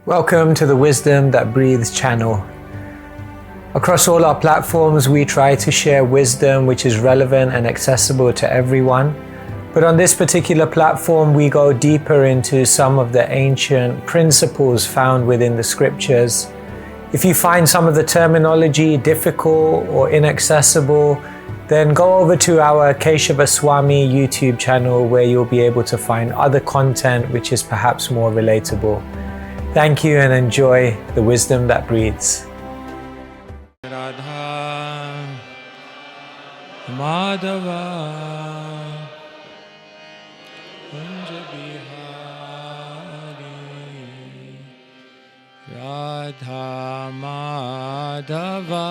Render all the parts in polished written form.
Welcome to the Wisdom That Breathes channel. Across all our platforms, we try to share wisdom which is relevant and accessible to everyone. But on this particular platform, we go deeper into some of the ancient principles found within the scriptures. If you find some of the terminology difficult or inaccessible, then go over to our Keshava Swami YouTube channel where you'll be able to find other content which is perhaps more relatable. Thank you and enjoy the wisdom that breathes. Radha Madhava Kunja Bihari Radha Madhava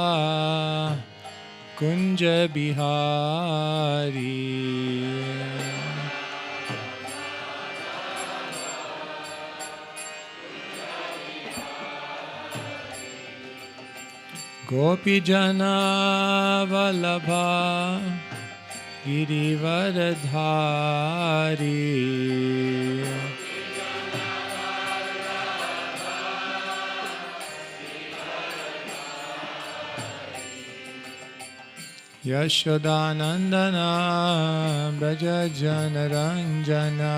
Kunja Bihari Gopi Jana Vallabha Girivaradhari Yashodanandana Braja Janaranjana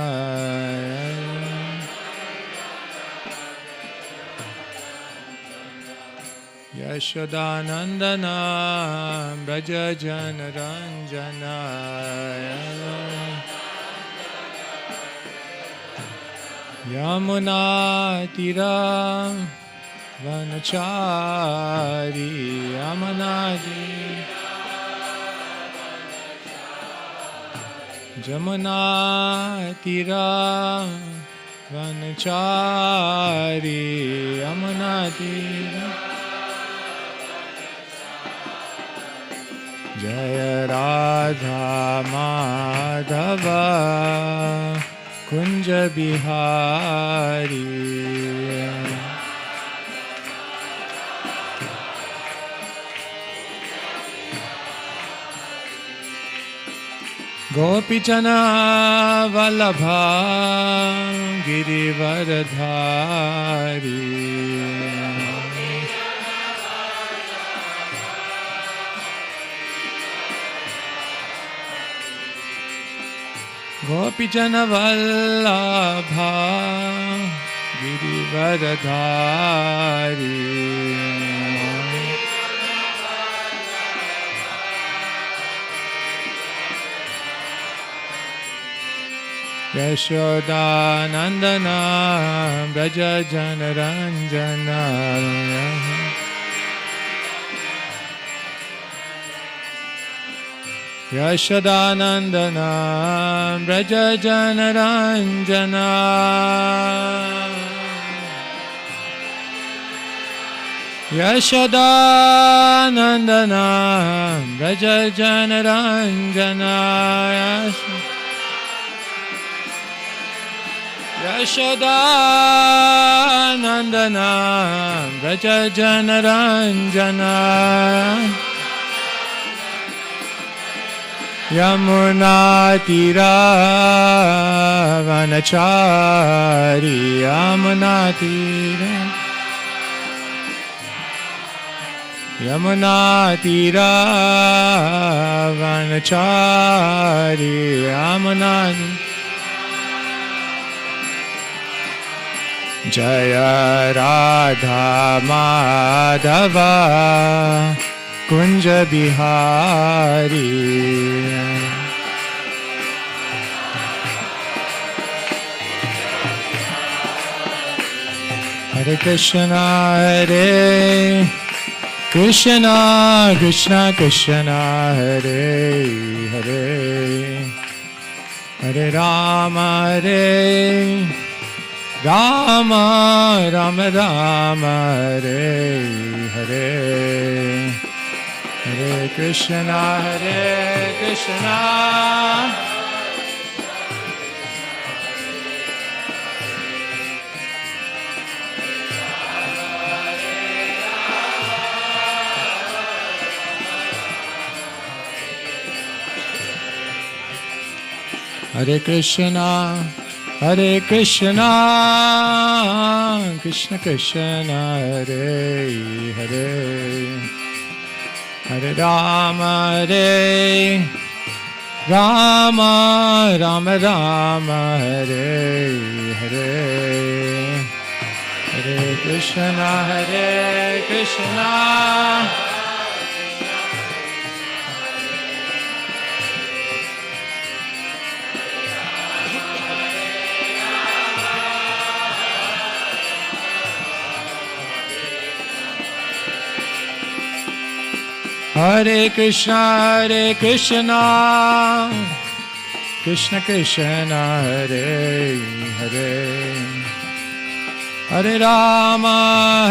Yashodanandana Braja Janaranjana Yamuna Tira Vanachari Yamunadi Jamuna Tira Vanachari Yamunadi Jaya Radha Madhava Kunja Bihari Gopi Jana Vallabha Girivaradhari Gopi Jana Vallabha Girivaradhari Yashodanandana Braja Janaranjana Yashodanandana Braja Janaranjana Yashodanandana Braja Janaranjana Yashodanandana Braja Janaranjana Yamuna Tira Vanachari Yamuna Tira Yamuna Tira Vanachari Yamuna Jaya Radha Madhava Kunja Bihari Hare Krishna Hare Krishna Krishna Krishna Hare Hare Hare Rama Hare Rama Rama Rama Hare Hare Hare Krishna Hare Krishna Hare Krishna, Krishna Krishna, Hare Hare, Hare Rama, Hare Rama, Rama Rama, Hare Hare, Hare Krishna, Hare Krishna. Hare Krishna, Krishna Krishna, Hare Hare, Hare Rama,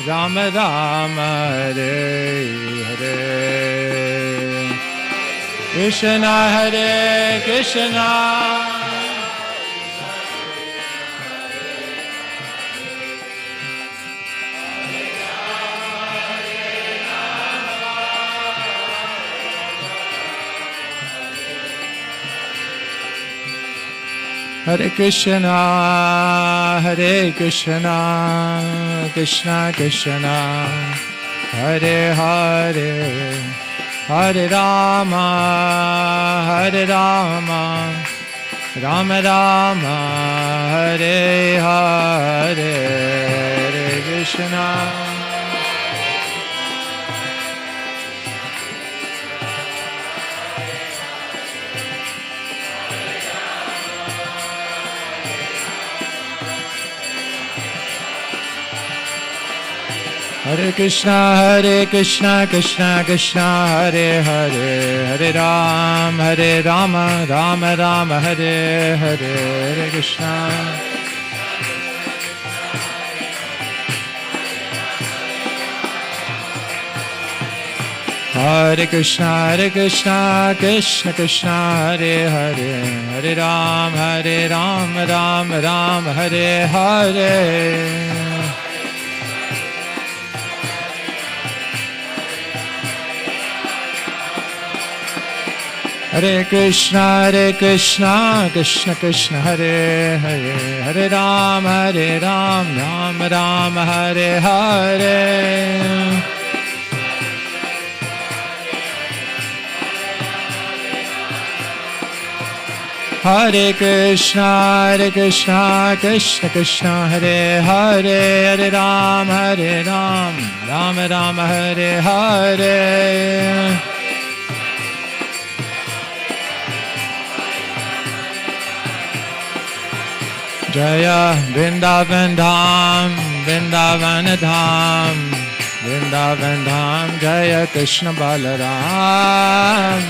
Rama Rama, Hare Hare, Krishna Hare Krishna. Hare Krishna, Krishna Krishna, Hare Hare, Hare Rama, Rama Rama, Hare Hare, Hare Krishna. Hare Krishna, Krishna Krishna, Hare Hare, Hare Rama, Rama Rama, Hare Hare, Hare Krishna. Hare Krishna, Krishna Krishna, Hare Hare, Hare Rama, Rama Rama, Hare Hare. Hare Krishna, Krishna Krishna, Hare Hare, Hare Rama, Rama Rama, Hare Hare. Hare Krishna, Krishna Krishna, Hare Hare, Hare Rama, Rama Rama, Hare Hare. Jaya Vrindavan Dham, Vrindavan Dham, Vrindavan Dham, Jaya Krishna Balaram.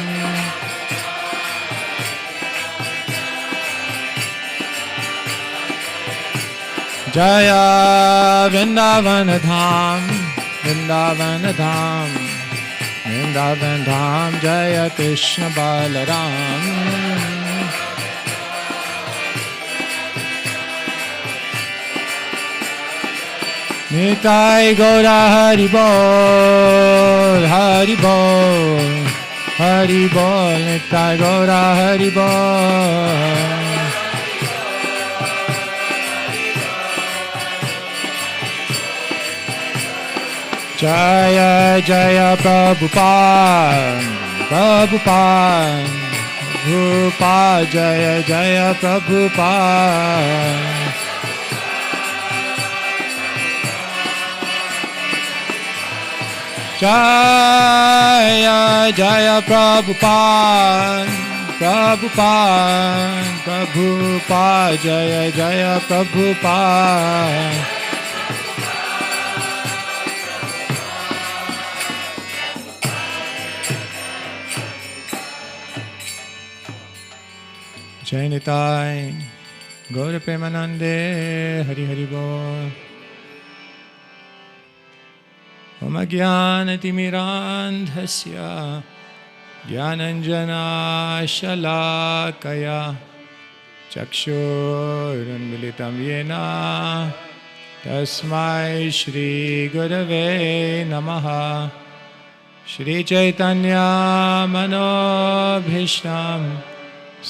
Jaya Vrindavan Dham, Vrindavan Dham, Vrindavan Dham, Jaya Krishna Balaram. Nitai Gaura Hari Bol, Hari Bol, Hari Bol, Nitai Gaura Hari Bol. Jaya Jaya Prabhupada, Prabhupada, Prabhupada, Jaya Jaya Prabhupada. Jaya Jaya Prabhupada, Prabhupada, Prabhupada, Jaya Jaya Prabhupada. Jai Nitai, Gaura Premanande, Hari Hari Bol. Om Ajnanatimmirandhasya Jnananjana Shalakaya Chakshurunmilitam Yena Tasmai Shri Gurave Namaha. Shri Chaitanya Manobhishtam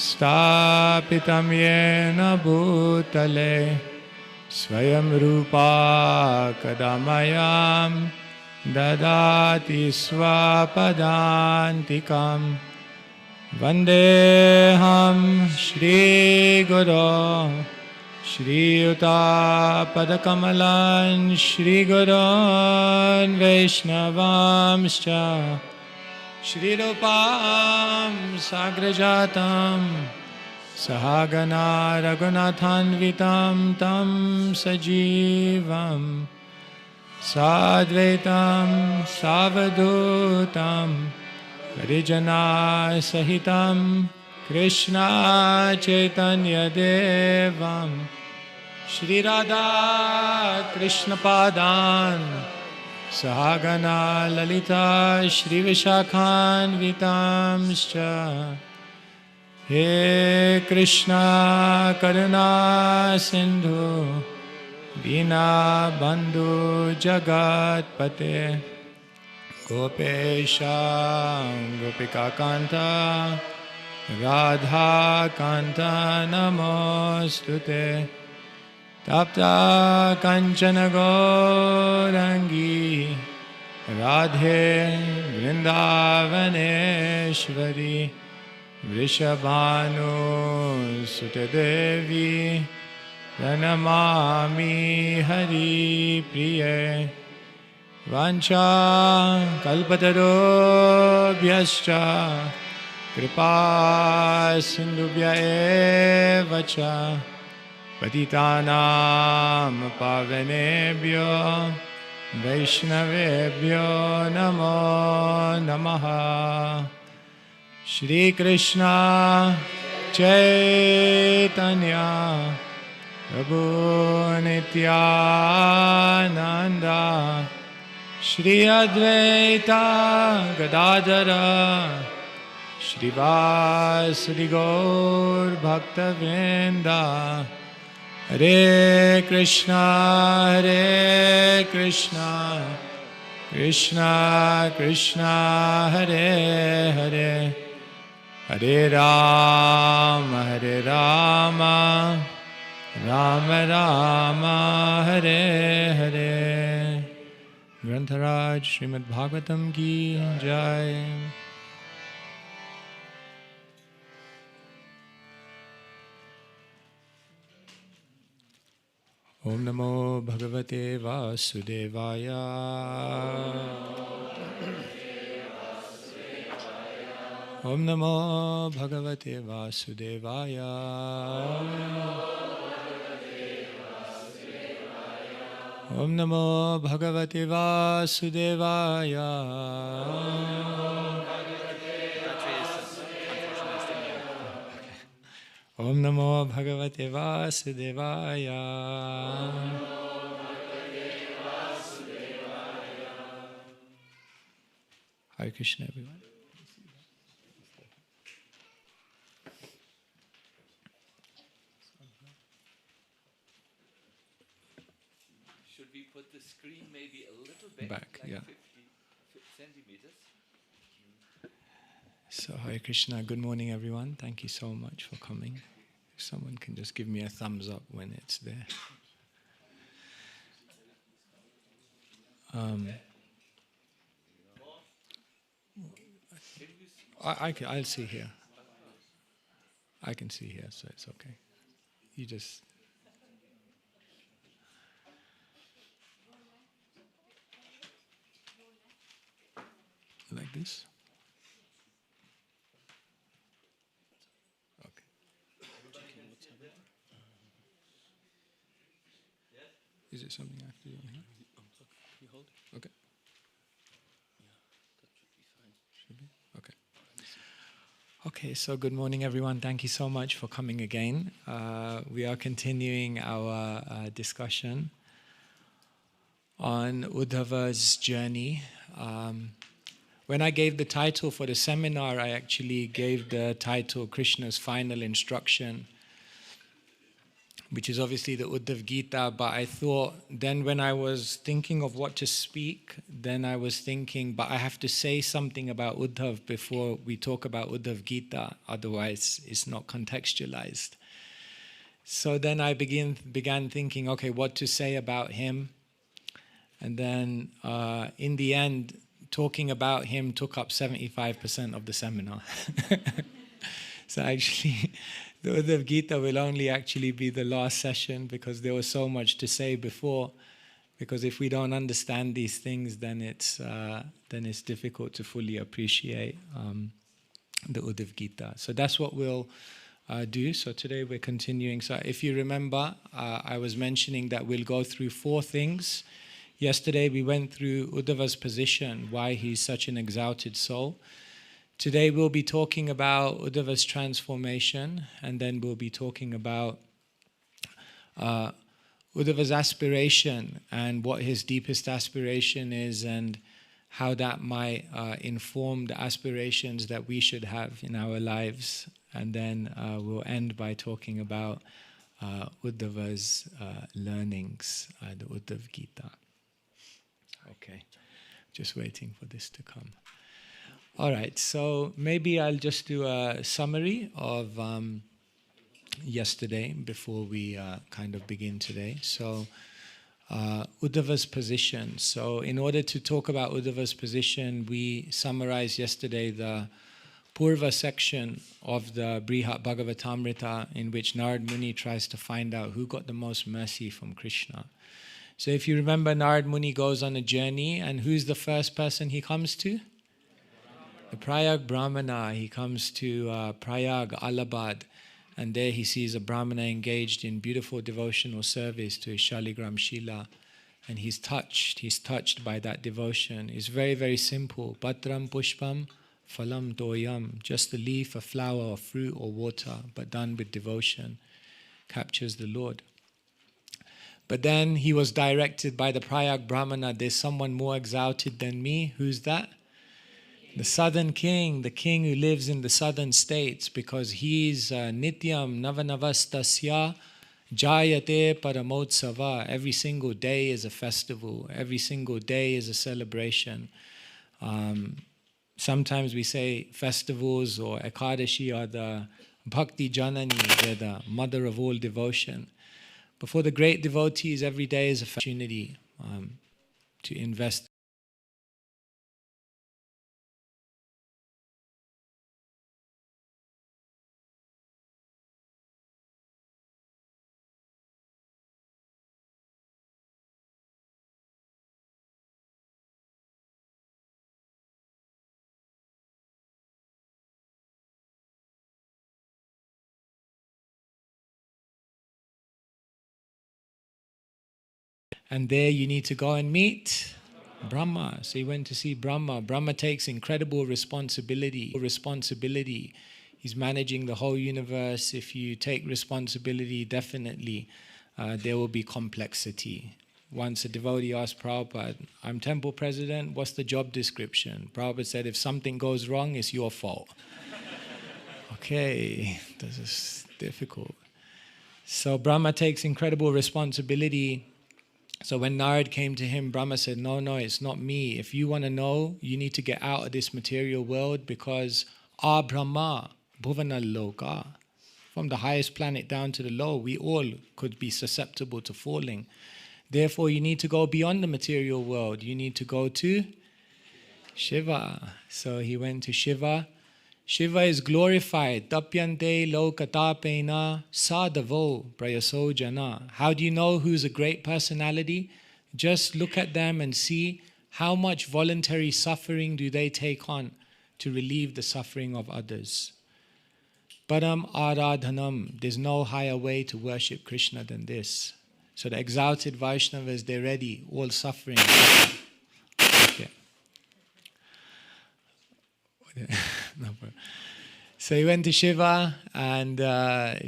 स्थापितं येन भूतले स्वयं रूपा कदा मह्यं ददाति स्वपदान्तिकं वन्देऽहं श्रीगुरो श्रीयुतापदकमलं श्रीगुरोन् वैष्णवांश्च श्रीरूपां साग्रजातं सहगना रघुनाथान्वितं तं सजीवं साद्वैतं सावधूतं हरिजनासहितं कृष्णा चैतन्यदेवं श्रीराधा कृष्णपादान् सहगना ललिता श्रीविशाखान्वितांश्च हे कृष्णा करुणा सिन्धु दीनबन्धु जगत्पते गोपेशा गोपिकान्ता राधाकान्ता नमोऽस्तुते तप्ता काञ्चन गौराङ्गी राधे वृन्दावनेश्वरी वृषभानुसुते देवी प्रणमामि हरिप्रिये वाञ्छा कल्पतरुभ्यश्च कृपा सिन्धुभ्य एव च पतितानां पावनेभ्यो वैष्णवेभ्यो नमो नमः। श्री कृष्ण चैतन्य प्रभु नित्यानंद श्री अद्वैता गदाधर श्रीवासदि गौर भक्तवृंद हरे कृष्णा कृष्णा कृष्णा हरे हरे हरे राम राम राम हरे हरे। ग्रंथराज श्रीमद् भागवतम की जय। ओम नमो भगवते वासुदेवाय। ओम नमो भगवते वासुदेवाय। ओम नमो भगवते वासुदेवाय। ओम नमो भगवते वासुदेवाय। Hare Krishna, everyone. Should we put the screen maybe a little bit Back, like yeah. 50 centimeters? So, Hare Krishna, good morning, everyone. Thank you so much for coming. If someone can just give me a thumbs up when it's there. I'll see here. I can see here, so it's okay. You just... like this? Okay. Is it something I have to do on here? You hold it. Okay. That should be fine. Should be? Okay. Okay, so good morning, everyone. Thank you so much for coming again. We are continuing our discussion on Uddhava's journey. When I gave the title for the seminar, I actually gave the title Krishna's Final Instruction. which is obviously the Uddhava Gita. But I thought then when I was thinking of what to speak, then I was thinking, but I have to say something about Uddhav before we talk about Uddhava Gita, otherwise it's not contextualized. So then I began thinking, okay, what to say about him. And then in the end, talking about him took up 75% of the seminar. So actually, the Uddhava Gita will only actually be the last session because there was so much to say before. Because if we don't understand these things, then it's difficult to fully appreciate the Uddhava Gita. So that's what we'll do. So today we're continuing. So if you remember, I was mentioning that we'll go through 4 things. Yesterday we went through Uddhava's position, why he's such an exalted soul. Today we'll be talking about Uddhava's transformation, and then we'll be talking about Uddhava's aspiration and what his deepest aspiration is and how that might inform the aspirations that we should have in our lives. And then we'll end by talking about Uddhava's learnings, the Uddhava Gita. Okay, just waiting for this to come. All right, so maybe I'll just do a summary of yesterday before we kind of begin today. So Uddhava's position. So in order to talk about Uddhava's position, we summarized yesterday the Purva section of the Brihat Bhagavatamrita, in which Narad Muni tries to find out who got the most mercy from Krishna. So if you remember, Narad Muni goes on a journey, and who's the first person he comes to? The Prayag Brahmana. He comes to Prayag, Allahabad, and there he sees a Brahmana engaged in beautiful devotional service to his Shaligram Shila, and he's touched by that devotion. It's very, very simple. Patram Pushpam Phalam Toyam, just a leaf, a flower, a fruit or water, but done with devotion, captures the Lord. But then he was directed by the Prayag Brahmana, there's someone more exalted than me. Who's that? The southern king, the king who lives in the southern states, because he's Nityam Navanavastasya Jayate Paramotsava. Every single day is a festival. Every single day is a celebration. Sometimes we say festivals or Ekadashi are the Bhakti Janani, they're the mother of all devotion. But for the great devotees, every day is an opportunity to invest. And there you need to go and meet Brahma. So he went to see Brahma. Brahma takes incredible responsibility. He's managing the whole universe. If you take responsibility, definitely there will be complexity. Once a devotee asked Prabhupada, I'm temple president, what's the job description? Prabhupada said, if something goes wrong, it's your fault. Okay, this is difficult. So Brahma takes incredible responsibility. So when Narad came to him, Brahma said, no, it's not me. If you want to know, you need to get out of this material world, because Brahma, Bhuvana Loka, from the highest planet down to the low, we all could be susceptible to falling. Therefore, you need to go beyond the material world. You need to go to Shiva. So he went to Shiva. Shiva is glorified. Tapyante lokatapena sadavo prayaso jana. How do you know who's a great personality? Just look at them and see how much voluntary suffering do they take on to relieve the suffering of others. Param aradhanam. There's no higher way to worship Krishna than this. So the exalted Vaishnavas, they're ready, all suffering. Okay. No problem. So he went to Shiva, and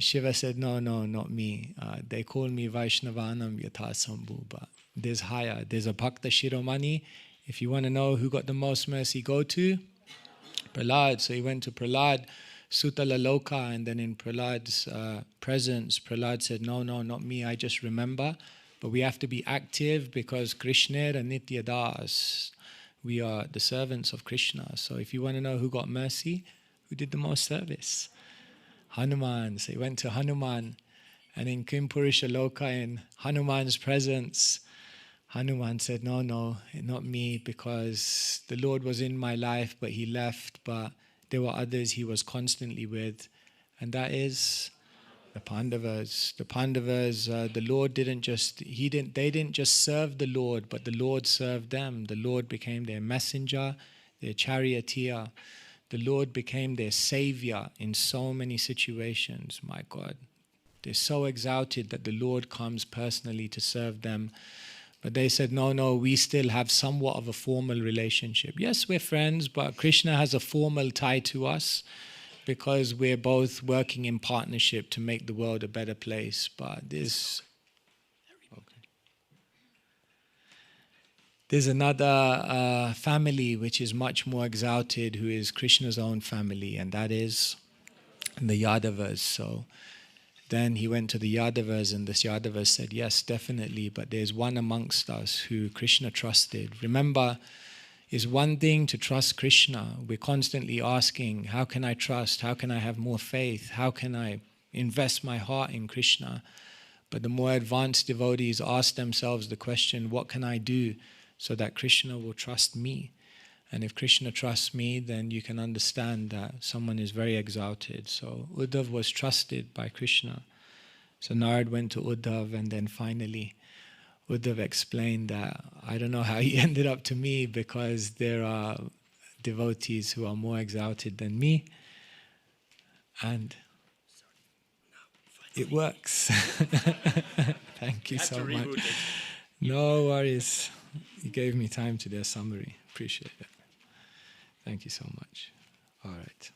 Shiva said, no, not me. They call me Vaishnavanam Yathasambhu, but there's higher. There's a Bhakta Shiromani. If you want to know who got the most mercy, go to Prahlad. So he went to Prahlad. Sutala Loka, and then in Prahlad's presence, Prahlad said, no, not me, I just remember. But we have to be active because Krishna Nitya Das. We are the servants of Krishna. So if you want to know who got mercy, who did the most service? Hanuman. So he went to Hanuman, and in Kim Purusha Loka, in Hanuman's presence, Hanuman said, no, not me, because the Lord was in my life, but he left, but there were others he was constantly with, and that is the Pandavas. The Pandavas, the Lord they didn't just serve the Lord, but the Lord served them. The Lord became their messenger, their charioteer. The Lord became their savior in so many situations, my God. They're so exalted that the Lord comes personally to serve them. But they said, no, we still have somewhat of a formal relationship. Yes, we're friends, but Krishna has a formal tie to us because we're both working in partnership to make the world a better place. But there's another family which is much more exalted, who is Krishna's own family, and that is the Yadavas. So then he went to the Yadavas, and the Yadavas said, yes, definitely, but there's one amongst us who Krishna trusted. Remember, it's one thing to trust Krishna. We're constantly asking, how can I trust? How can I have more faith? How can I invest my heart in Krishna? But the more advanced devotees ask themselves the question, what can I do so that Krishna will trust me? And if Krishna trusts me, then you can understand that someone is very exalted. So Uddhava was trusted by Krishna. So Narad went to Uddhava, and then finally Uddhava explained that I don't know how he ended up to me, because there are devotees who are more exalted than me. And it works. Thank you so much. No worries. You gave me time to do a summary. Appreciate it. Thank you so much. All right.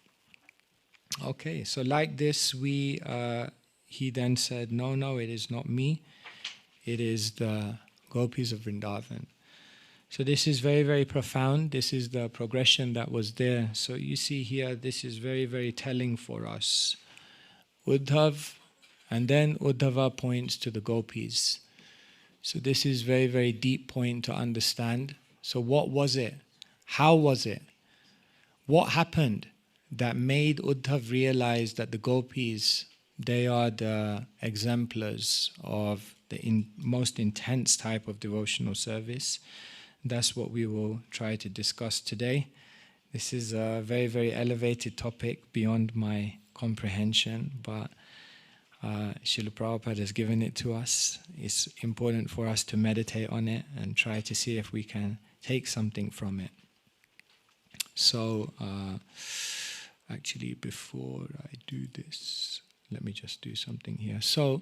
Okay, so like this, he then said, no, it is not me. It is the gopis of Vrindavan. So this is very, very profound. This is the progression that was there. So you see here, this is very, very telling for us. Uddhava, and then Uddhava points to the gopis. So this is very, very deep point to understand. So what was it? How was it? What happened that made Uddhava realize that the gopis, they are the exemplars of the most intense type of devotional service? That's what we will try to discuss today. This is a very, very elevated topic beyond my comprehension, but Srila Prabhupada has given it to us. It's important for us to meditate on it and try to see if we can take something from it. So, actually, before I do this, let me just do something here. So,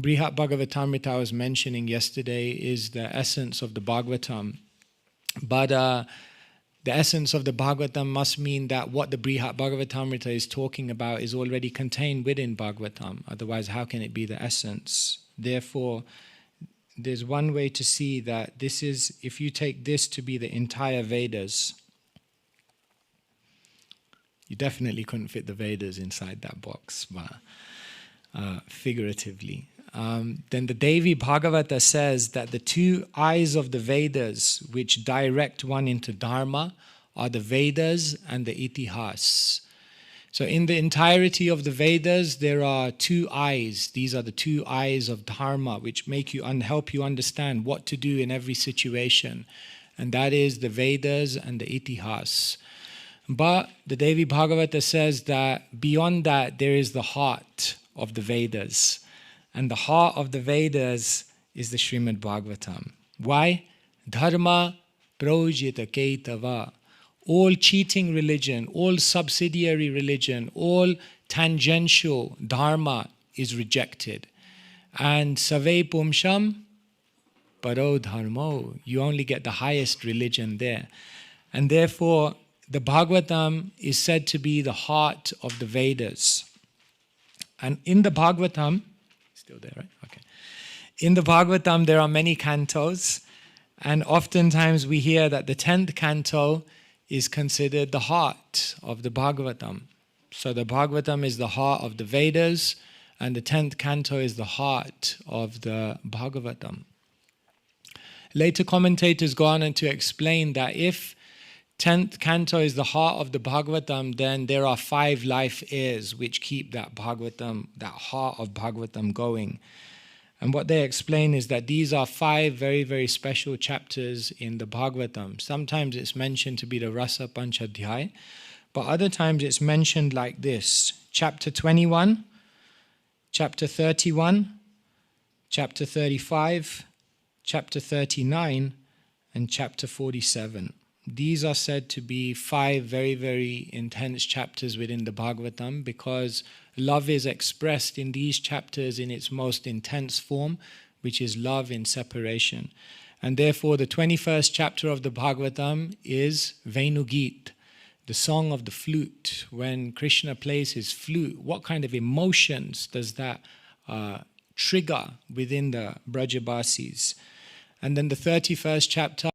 Brihat Bhagavatamrita I was mentioning yesterday is the essence of the Bhagavatam. But the essence of the Bhagavatam must mean that what the Brihat Bhagavatamrita is talking about is already contained within Bhagavatam. Otherwise, how can it be the essence? Therefore, there's one way to see that this is, if you take this to be the entire Vedas, you definitely couldn't fit the Vedas inside that box, but figuratively. Then the Devi Bhagavata says that the two eyes of the Vedas which direct one into Dharma are the Vedas and the Itihas. So in the entirety of the Vedas, there are two eyes. These are the two eyes of Dharma which make you help you understand what to do in every situation. And that is the Vedas and the Itihas. But the Devi Bhagavata says that beyond that, there is the heart of the Vedas. And the heart of the Vedas is the Srimad Bhagavatam. Why? Dharma projita ketava. All cheating religion, all subsidiary religion, all tangential dharma is rejected. And save pumsham paro dharmo. You only get the highest religion there. And therefore, the Bhagavatam is said to be the heart of the Vedas. And in the Bhagavatam, still there, right? Okay. In the Bhagavatam, there are many cantos, and oftentimes we hear that the 10th canto is considered the heart of the Bhagavatam. So the Bhagavatam is the heart of the Vedas, and the 10th canto is the heart of the Bhagavatam. Later commentators go on to explain that if 10th canto is the heart of the Bhagavatam, then there are 5 life airs which keep that Bhagavatam, that heart of Bhagavatam going. And what they explain is that these are 5 very, very special chapters in the Bhagavatam. Sometimes it's mentioned to be the Rasa Panchadhyay, but other times it's mentioned like this: chapter 21, chapter 31, chapter 35, chapter 39, and chapter 47. These are said to be 5 very, very intense chapters within the Bhagavatam, because love is expressed in these chapters in its most intense form, which is love in separation. And therefore the 21st chapter of the Bhagavatam is Venu Gita, the song of the flute. When Krishna plays his flute, what kind of emotions does that trigger within the Brajabasis? And then the 31st chapter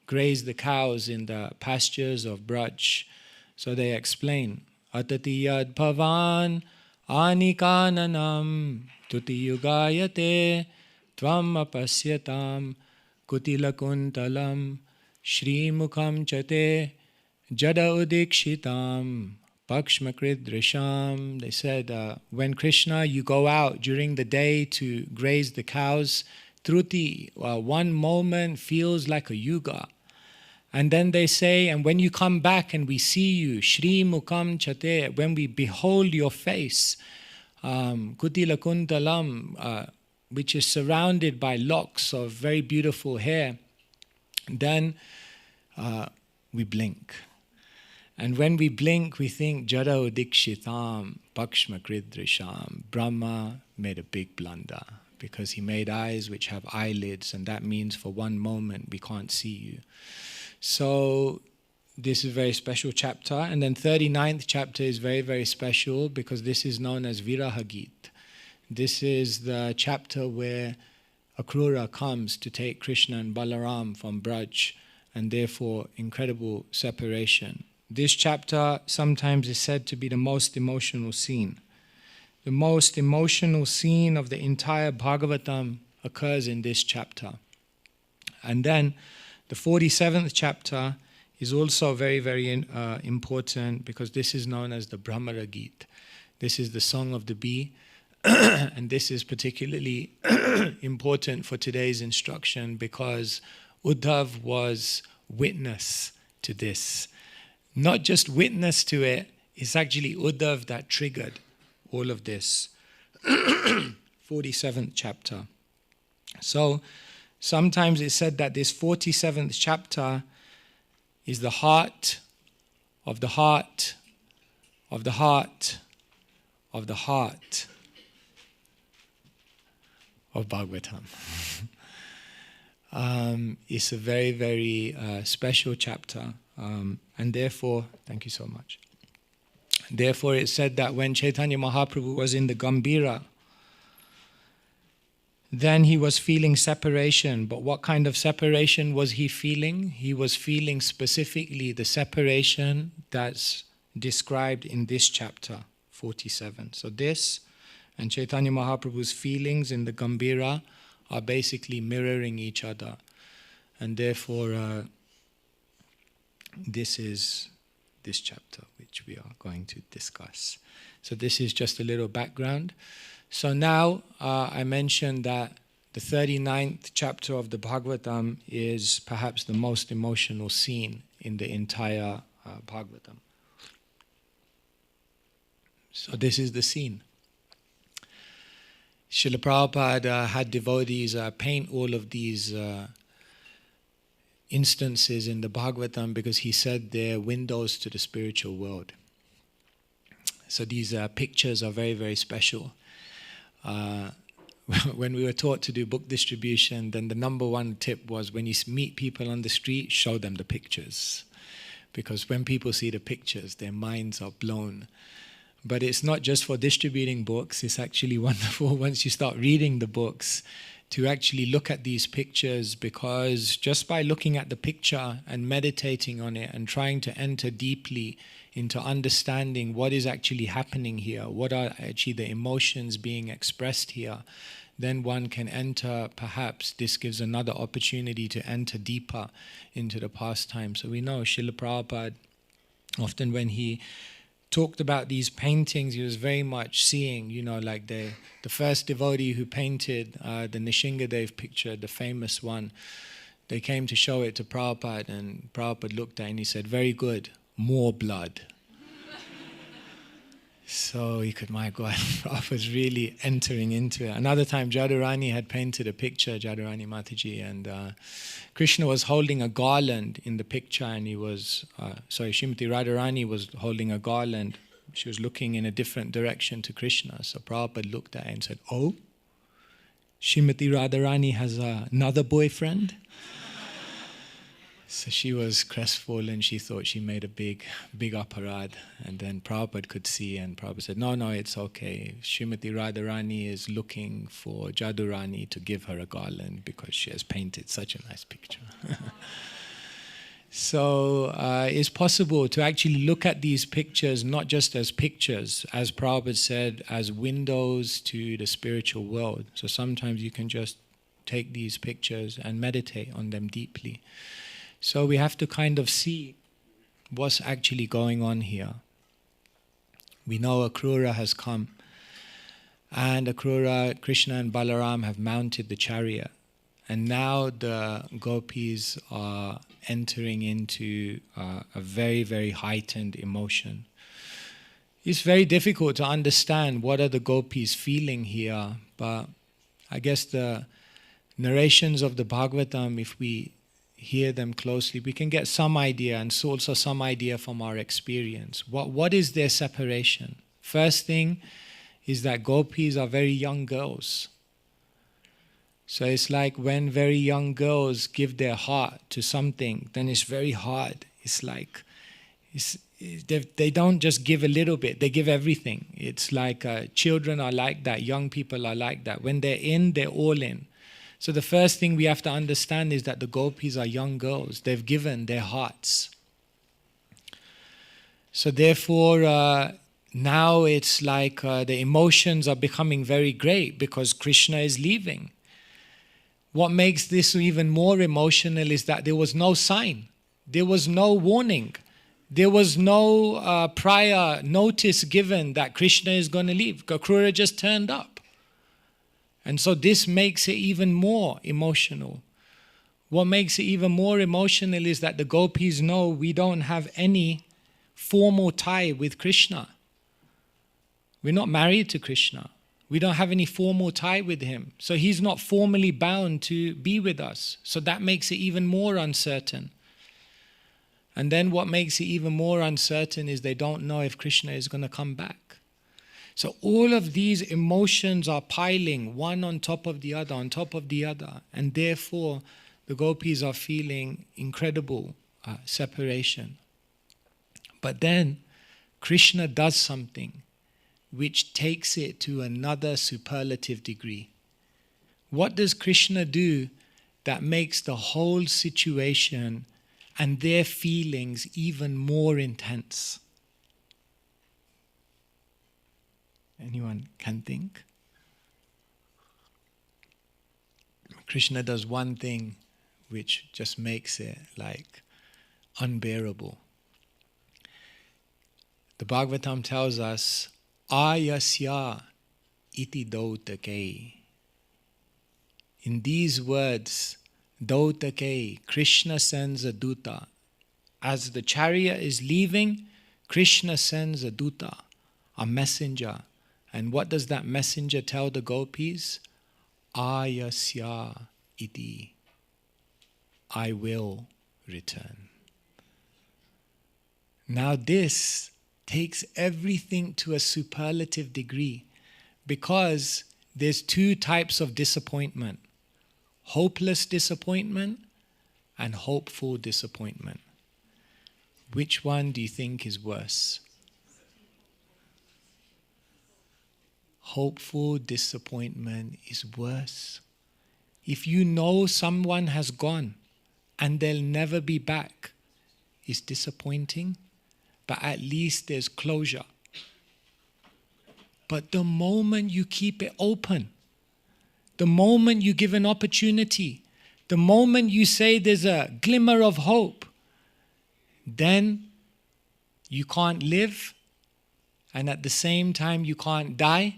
graze the cows in the pastures of Braj. So they explain, Atatiyad Pavan Anikananam Tutiyugayate Tvam Apasyatam Kutilakuntalam Shri Mukham Chate Jada Udikshitam Pakshmakridrisham. They said, when Krishna, you go out during the day to graze the cows, Truti, one moment feels like a yuga. And then they say, and when you come back and we see you, Shri Mukham Chate, when we behold your face, Kutila Kuntalam, which is surrounded by locks of very beautiful hair, then we blink. And when we blink, we think, Jada Udikshitam, Pakshmakridrisham. Brahma made a big blunder, because he made eyes which have eyelids, and that means for one moment we can't see you. So this is a very special chapter. And then 39th chapter is very, very special, because this is known as Viraha Gita. This is the chapter where Akrura comes to take Krishna and Balaram from Braj, and therefore incredible separation. This chapter sometimes is said to be the most emotional scene. The most emotional scene of the entire Bhagavatam occurs in this chapter. And then the 47th chapter is also very, very important, because this is known as the Brahmara Gita. This is the song of the bee, and this is particularly important for today's instruction, because Uddhav was witness to this. Not just witness to it, it's actually Uddhav that triggered all of this. 47th chapter. So sometimes it's said that this 47th chapter is the heart of the heart of the heart of the heart of Bhagavatam. It's a very, very special chapter, and therefore, thank you so much. Therefore, it's said that when Chaitanya Mahaprabhu was in the Gambhira, then he was feeling separation. But what kind of separation was he feeling? He was feeling specifically the separation that's described in this chapter, 47. So this and Chaitanya Mahaprabhu's feelings in the Gambhira are basically mirroring each other. And therefore, this is this chapter which we are going to discuss. So this is just a little background. So now I mentioned that the 39th chapter of the Bhagavatam is perhaps the most emotional scene in the entire Bhagavatam. So this is the scene. Srila Prabhupada had devotees paint all of these instances in the Bhagavatam, because he said they're windows to the spiritual world. So these pictures are very, very special. When we were taught to do book distribution, then the number one tip was, when you meet people on the street, show them the pictures. Because when people see the pictures, their minds are blown But it's not just for distributing books. It's actually wonderful once you start reading the books to actually look at these pictures, because just by looking at the picture and meditating on it and trying to enter deeply into understanding what is actually happening here, what are actually the emotions being expressed here, then one can enter, perhaps this gives another opportunity to enter deeper into the pastime. So we know Srila Prabhupada, often when he talked about these paintings, he was very much seeing, like the first devotee who painted the Nishingadev picture, the famous one. They came to show it to Prabhupada, and Prabhupada looked at it and he said, "Very good, more blood." So he could, my God, Prabhupada's really entering into it. Another time, Jadurani had painted a picture, Jadurani Mataji, and Krishna was holding a garland in the picture, and Srimati Radharani was holding a garland. She was looking in a different direction to Krishna. So Prabhupada looked at her and said, "Oh, Srimati Radharani has another boyfriend?" So she was crestfallen. She thought she made a big aparad. And then Prabhupada could see, and Prabhupada said, no, it's okay. Srimati Radharani is looking for Jadurani to give her a garland because she has painted such a nice picture. So it's possible to actually look at these pictures not just as pictures, as Prabhupada said, as windows to the spiritual world. So sometimes you can just take these pictures and meditate on them deeply. So we have to kind of see what's actually going on here. We know Akrura has come, and Akrura, Krishna and Balaram have mounted the chariot, and now the gopis are entering into a very, very heightened emotion. It's very difficult to understand what are the gopis feeling here, but I guess the narrations of the Bhagavatam, if we hear them closely, we can get some idea, and also some idea from our experience. What is their separation? First thing is that gopis are very young girls. So it's like when very young girls give their heart to something, then it's very hard. It's like, they don't just give a little bit, they give everything. It's like children are like that, young people are like that. When they're in, they're all in. So the first thing we have to understand is that the gopis are young girls. They've given their hearts. So therefore, now it's like the emotions are becoming very great because Krishna is leaving. What makes this even more emotional is that there was no sign. There was no warning. There was no prior notice given that Krishna is going to leave. Akrura just turned up. And so this makes it even more emotional. What makes it even more emotional is that the gopis know we don't have any formal tie with Krishna. We're not married to Krishna. We don't have any formal tie with him. So he's not formally bound to be with us. So that makes it even more uncertain. And then what makes it even more uncertain is they don't know if Krishna is going to come back. So all of these emotions are piling one on top of the other, on top of the other. And therefore, the gopis are feeling incredible separation. But then, Krishna does something which takes it to another superlative degree. What does Krishna do that makes the whole situation and their feelings even more intense? Anyone can think? Krishna does one thing which just makes it like unbearable. The Bhagavatam tells us, Ayasya iti dautake. In these words, dautake, Krishna sends a duta. As the chariot is leaving, Krishna sends a duta, a messenger. And what does that messenger tell the gopis? Ayasya iti. I will return. Now this takes everything to a superlative degree, because there's two types of disappointment. Hopeless disappointment and hopeful disappointment. Which one do you think is worse? hopeful disappointment is worse. If you know someone has gone and they'll never be back, it's disappointing, but at least there's closure. But the moment you keep it open, the moment you give an opportunity, the moment you say there's a glimmer of hope, then you can't live, and at the same time you can't die.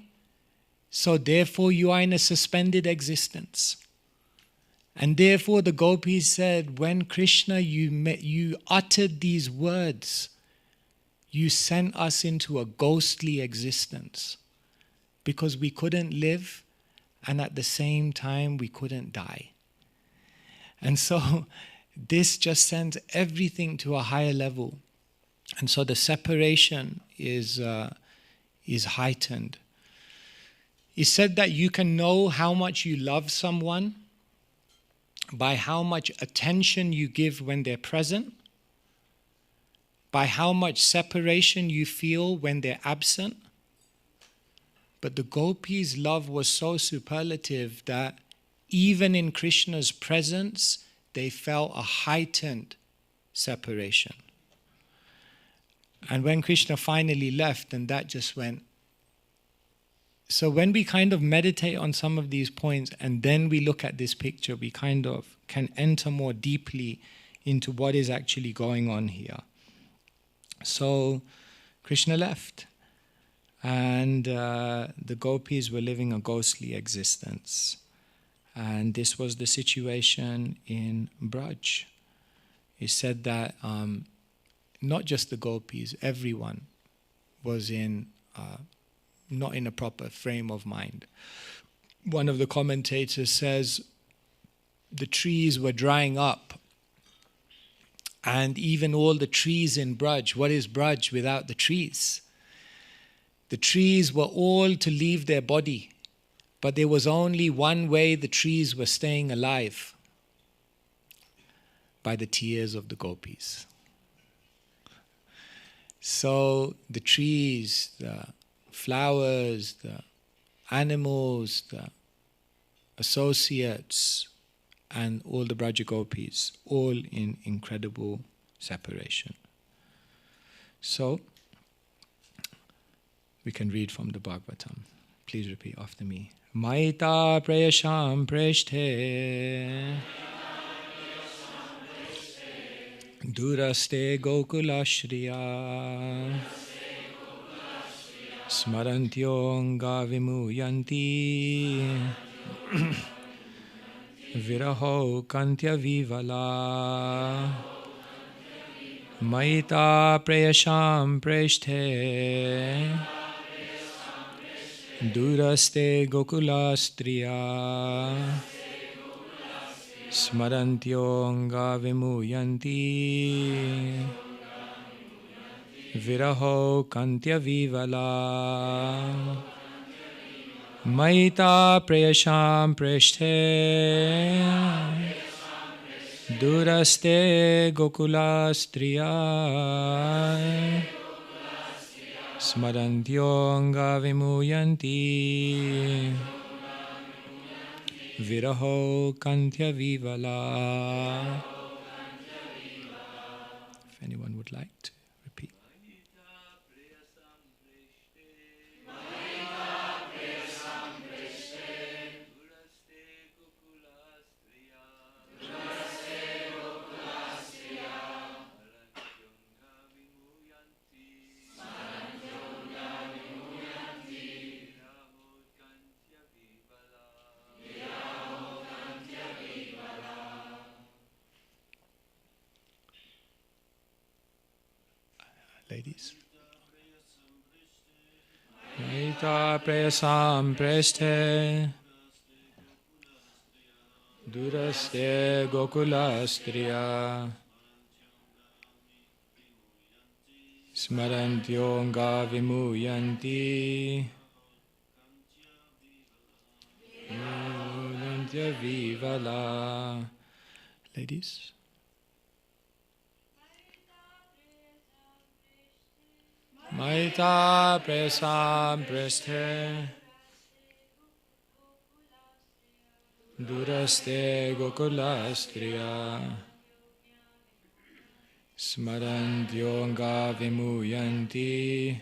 So therefore you are in a suspended existence. And therefore the gopis said, when Krishna, you uttered these words, you sent us into a ghostly existence, because we couldn't live and at the same time we couldn't die. And so this just sends everything to a higher level. And so the separation is heightened. It's said that you can know how much you love someone by how much attention you give when they're present, by how much separation you feel when they're absent. But the gopis' love was so superlative that even in Krishna's presence, they felt a heightened separation. And when Krishna finally left, then that just went. So when we kind of meditate on some of these points and then we look at this picture, we kind of can enter more deeply into what is actually going on here. So Krishna left, and the gopis were living a ghostly existence. And this was the situation in Braj. It said that not just the gopis, everyone was not in a proper frame of mind. One of the commentators says the trees were drying up, and even all the trees in Braj, what is Braj without the trees? The trees were all to leave their body, but there was only one way the trees were staying alive: by the tears of the gopis. So the trees, the flowers, the animals, the associates, and all the Braja gopis, all in incredible separation. So, we can read from the Bhagavatam. Please repeat after me. Maita prayasham preshte duraste gokulashriya smarantyonga vimuyanti viraho kantya vivala maita prayasham preshte duraste gokulastriya smarantyonga vimuyanti viraho kantya vivala maita prayasham preshte duraste gokulastriya smarantyonga vimuyanti viraho kantya vivala. If anyone would like to repeat. Ladies. Maita prayasam preshte duraste gokulastriya smarantyonga vimuyanti kantya vivala. Ladies. Maita prayasam preshte Duraste Gokulastriya Smarantyonga Vimuyanti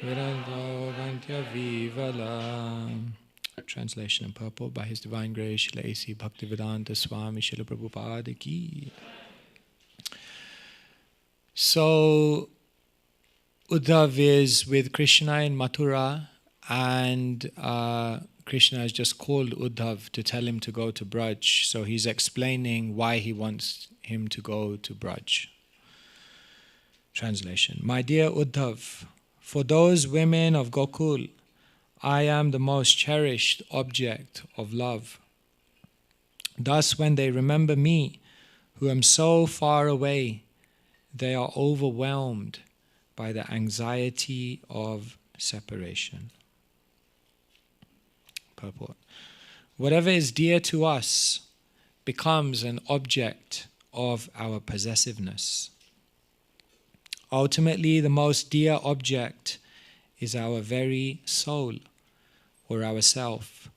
Virandavantya Vivala. Translation in purport by His Divine Grace Srila A.C. Bhaktivedanta Swami Srila Prabhupada Ki. So Uddhav is with Krishna in Mathura, and Krishna has just called Uddhav to tell him to go to Braj. So he's explaining why he wants him to go to Braj. Translation. My dear Uddhav, for those women of Gokul, I am the most cherished object of love. Thus, when they remember me, who am so far away, they are overwhelmed by the anxiety of separation. Purport. Whatever is dear to us becomes an object of our possessiveness. Ultimately, the most dear object is our very soul, or ourself.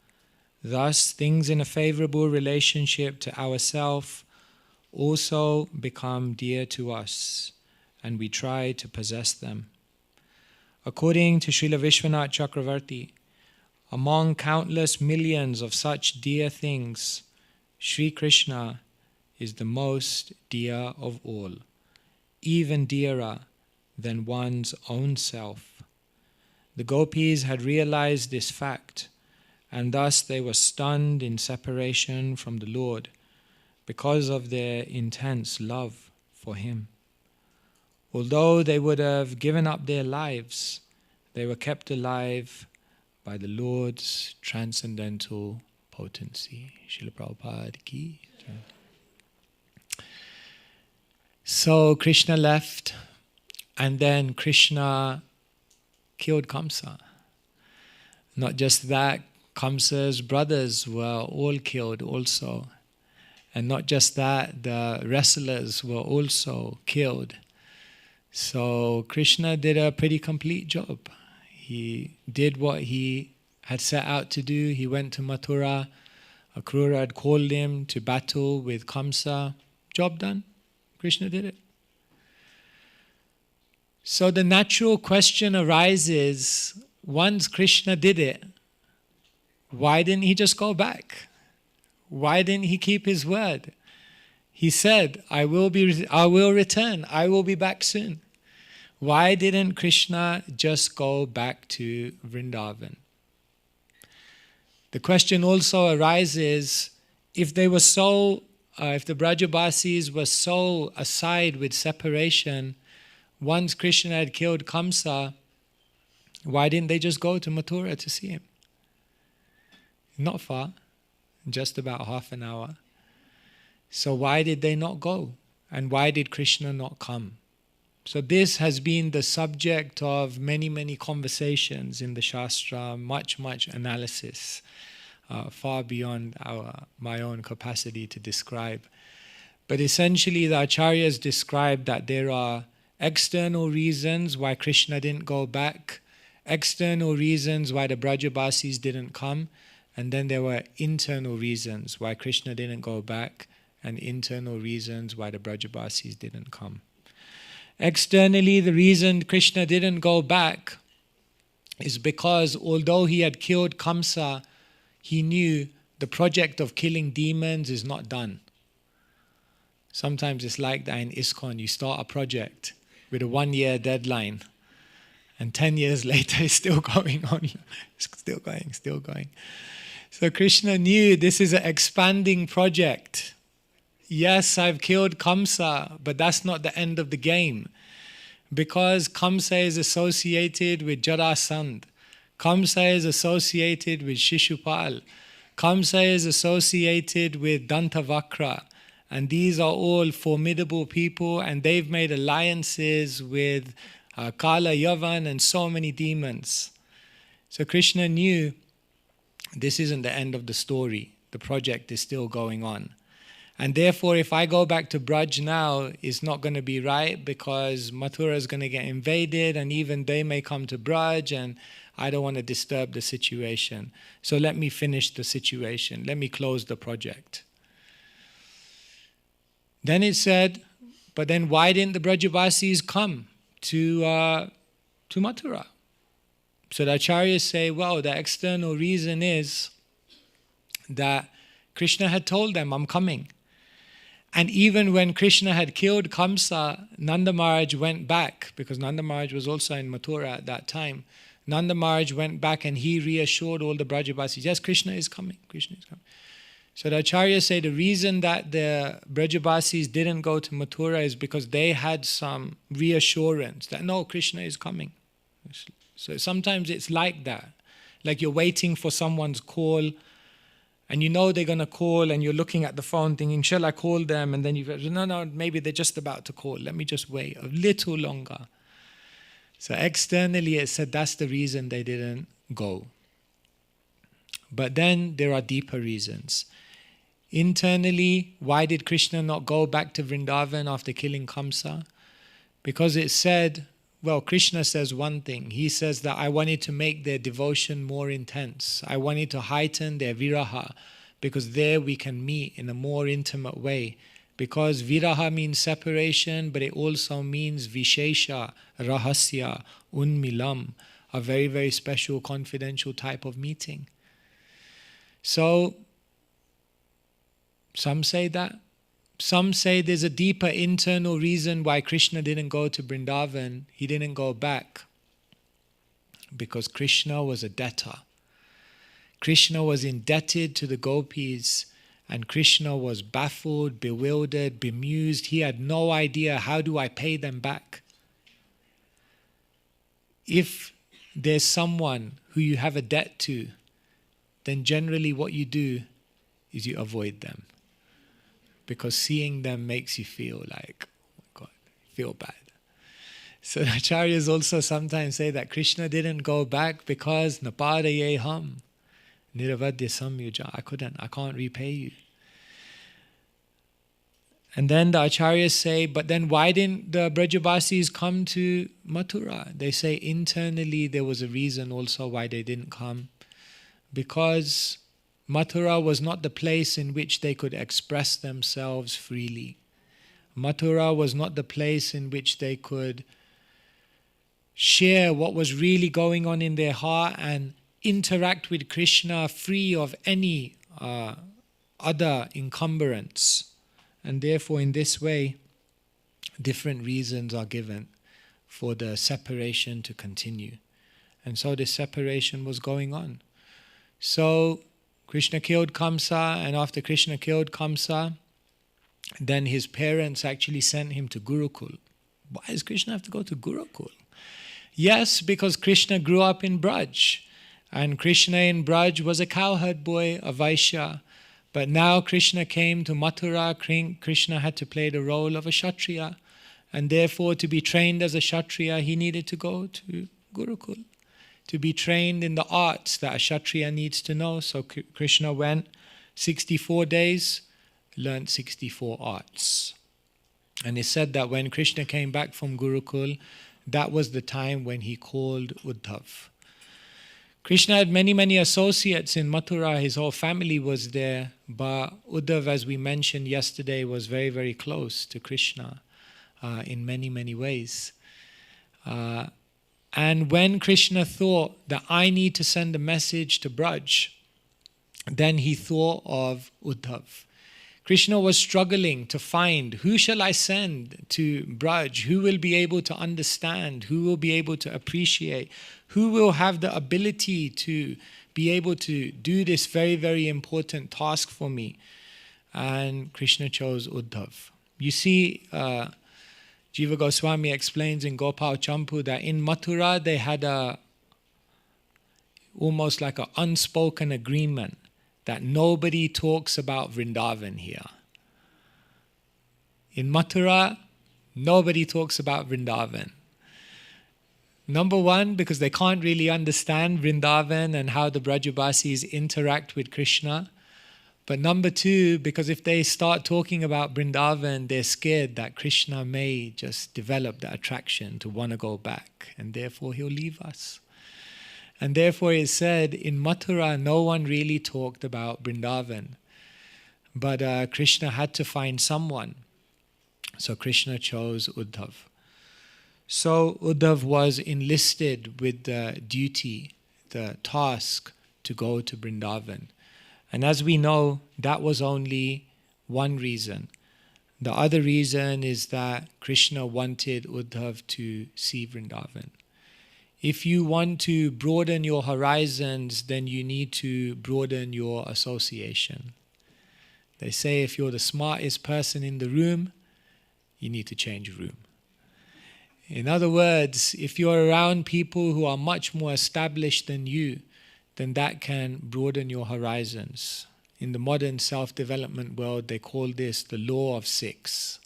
Thus, things in a favorable relationship to ourself also become dear to us, and we try to possess them. According to Srila Vishwanath Chakravarti, among countless millions of such dear things, Sri Krishna is the most dear of all, even dearer than one's own self. The gopis had realized this fact, and thus they were stunned in separation from the Lord because of their intense love for Him. Although they would have given up their lives, they were kept alive by the Lord's transcendental potency. Srila Prabhupada Ki. So Krishna left, and then Krishna killed Kamsa. Not just that, Kamsa's brothers were all killed also. And not just that, the wrestlers were also killed. So Krishna did a pretty complete job. He did what he had set out to do. He went to Mathura. Akrura had called him to battle with Kamsa. Job done. Krishna did it. So the natural question arises, once Krishna did it, why didn't he just go back? Why didn't he keep his word? He said, I will return, I will be back soon. Why didn't Krishna just go back to Vrindavan? The question also arises, if the Brajabasis were so aside with separation, once Krishna had killed Kamsa, why didn't they just go to Mathura to see him? Not far, just about half an hour. So why did they not go? And why did Krishna not come? So this has been the subject of many, many conversations in the Shastra, much analysis, far beyond my own capacity to describe. But essentially the Acharyas described that there are external reasons why Krishna didn't go back, external reasons why the Brajabasis didn't come, and then there were internal reasons why Krishna didn't go back, and internal reasons why the Brajabasis didn't come. Externally, the reason Krishna didn't go back is because although he had killed Kamsa, he knew the project of killing demons is not done. Sometimes it's like that in ISKCON. You start a project with a 1-year deadline, and 10 years later it's still going on. It's still going. So Krishna knew this is an expanding project. Yes, I've killed Kamsa, but that's not the end of the game. Because Kamsa is associated with Jarasandh. Kamsa is associated with Shishupal. Kamsa is associated with Dantavakra. And these are all formidable people, and they've made alliances with Kala Yavan and so many demons. So Krishna knew this isn't the end of the story. The project is still going on. And therefore, if I go back to Braj now, it's not going to be right, because Mathura is going to get invaded, and even they may come to Braj, and I don't want to disturb the situation. So let me finish the situation. Let me close the project. Then it said, but then why didn't the Brajabasis come to Mathura? So the acharyas say, well, the external reason is that Krishna had told them, I'm coming. And even when Krishna had killed Kamsa, Nanda Maharaj went back, because Nanda Maharaj was also in Mathura at that time. Nanda Maharaj went back and he reassured all the Brajabasis, yes, Krishna is coming, Krishna is coming. So the acharyas say the reason that the Brajabasis didn't go to Mathura is because they had some reassurance that no, Krishna is coming. So sometimes it's like that. Like you're waiting for someone's call and you know they're going to call and you're looking at the phone thinking, shall I call them? And then you go, no, maybe they're just about to call. Let me just wait a little longer. So externally it said that's the reason they didn't go. But then there are deeper reasons. Internally, why did Krishna not go back to Vrindavan after killing Kamsa? Because it said, well, Krishna says one thing. He says that I wanted to make their devotion more intense. I wanted to heighten their viraha, because there we can meet in a more intimate way. Because viraha means separation, but it also means vishesha, rahasya, unmilam, a very, very special, confidential type of meeting. So, some say that. Some say there's a deeper internal reason why Krishna didn't go to Vrindavan. He didn't go back because Krishna was a debtor. Krishna was indebted to the gopis and Krishna was baffled, bewildered, bemused. He had no idea, how do I pay them back? If there's someone who you have a debt to, then generally what you do is you avoid them. Because seeing them makes you feel like, oh my God, feel bad. So the acharyas also sometimes say that Krishna didn't go back because napadaye ham, niravadya samyuja. I can't repay you. And then the acharyas say, but then why didn't the Brajabasis come to Mathura? They say internally there was a reason also why they didn't come. Because Mathura was not the place in which they could express themselves freely. Mathura was not the place in which they could share what was really going on in their heart and interact with Krishna free of any other encumbrance. And therefore, in this way, different reasons are given for the separation to continue. And so this separation was going on. So Krishna killed Kamsa, and after Krishna killed Kamsa, then his parents actually sent him to Gurukul. Why does Krishna have to go to Gurukul? Yes, because Krishna grew up in Braj. And Krishna in Braj was a cowherd boy, a Vaishya. But now Krishna came to Mathura. Krishna had to play the role of a Kshatriya. And therefore, to be trained as a Kshatriya, he needed to go to Gurukul, to be trained in the arts that a Kshatriya needs to know. So Krishna went 64 days, learned 64 arts. And it said that when Krishna came back from Gurukul, that was the time when he called Uddhav. Krishna had many, many associates in Mathura. His whole family was there. But Uddhav, as we mentioned yesterday, was very, very close to Krishna in many, many ways. And when Krishna thought that I need to send a message to Braj, then he thought of Uddhav. Krishna was struggling to find, who shall I send to Braj? Who will be able to understand? Who will be able to appreciate? Who will have the ability to be able to do this very, very important task for me? And Krishna chose Uddhav. You see, Jiva Goswami explains in Gopal Champu that in Mathura they had almost like an unspoken agreement that nobody talks about Vrindavan here. In Mathura, nobody talks about Vrindavan. Number one, because they can't really understand Vrindavan and how the Brajabasis interact with Krishna. But number two, because if they start talking about Vrindavan, they're scared that Krishna may just develop the attraction to want to go back, and therefore he'll leave us. And therefore it said in Mathura no one really talked about Vrindavan. But Krishna had to find someone. So Krishna chose Uddhav. So Uddhav was enlisted with the duty, the task to go to Vrindavan. And as we know, that was only one reason. The other reason is that Krishna wanted Uddhav to see Vrindavan. If you want to broaden your horizons, then you need to broaden your association. They say if you're the smartest person in the room, you need to change room. In other words, if you're around people who are much more established than you, then that can broaden your horizons. In the modern self-development world, they call this the law of 6.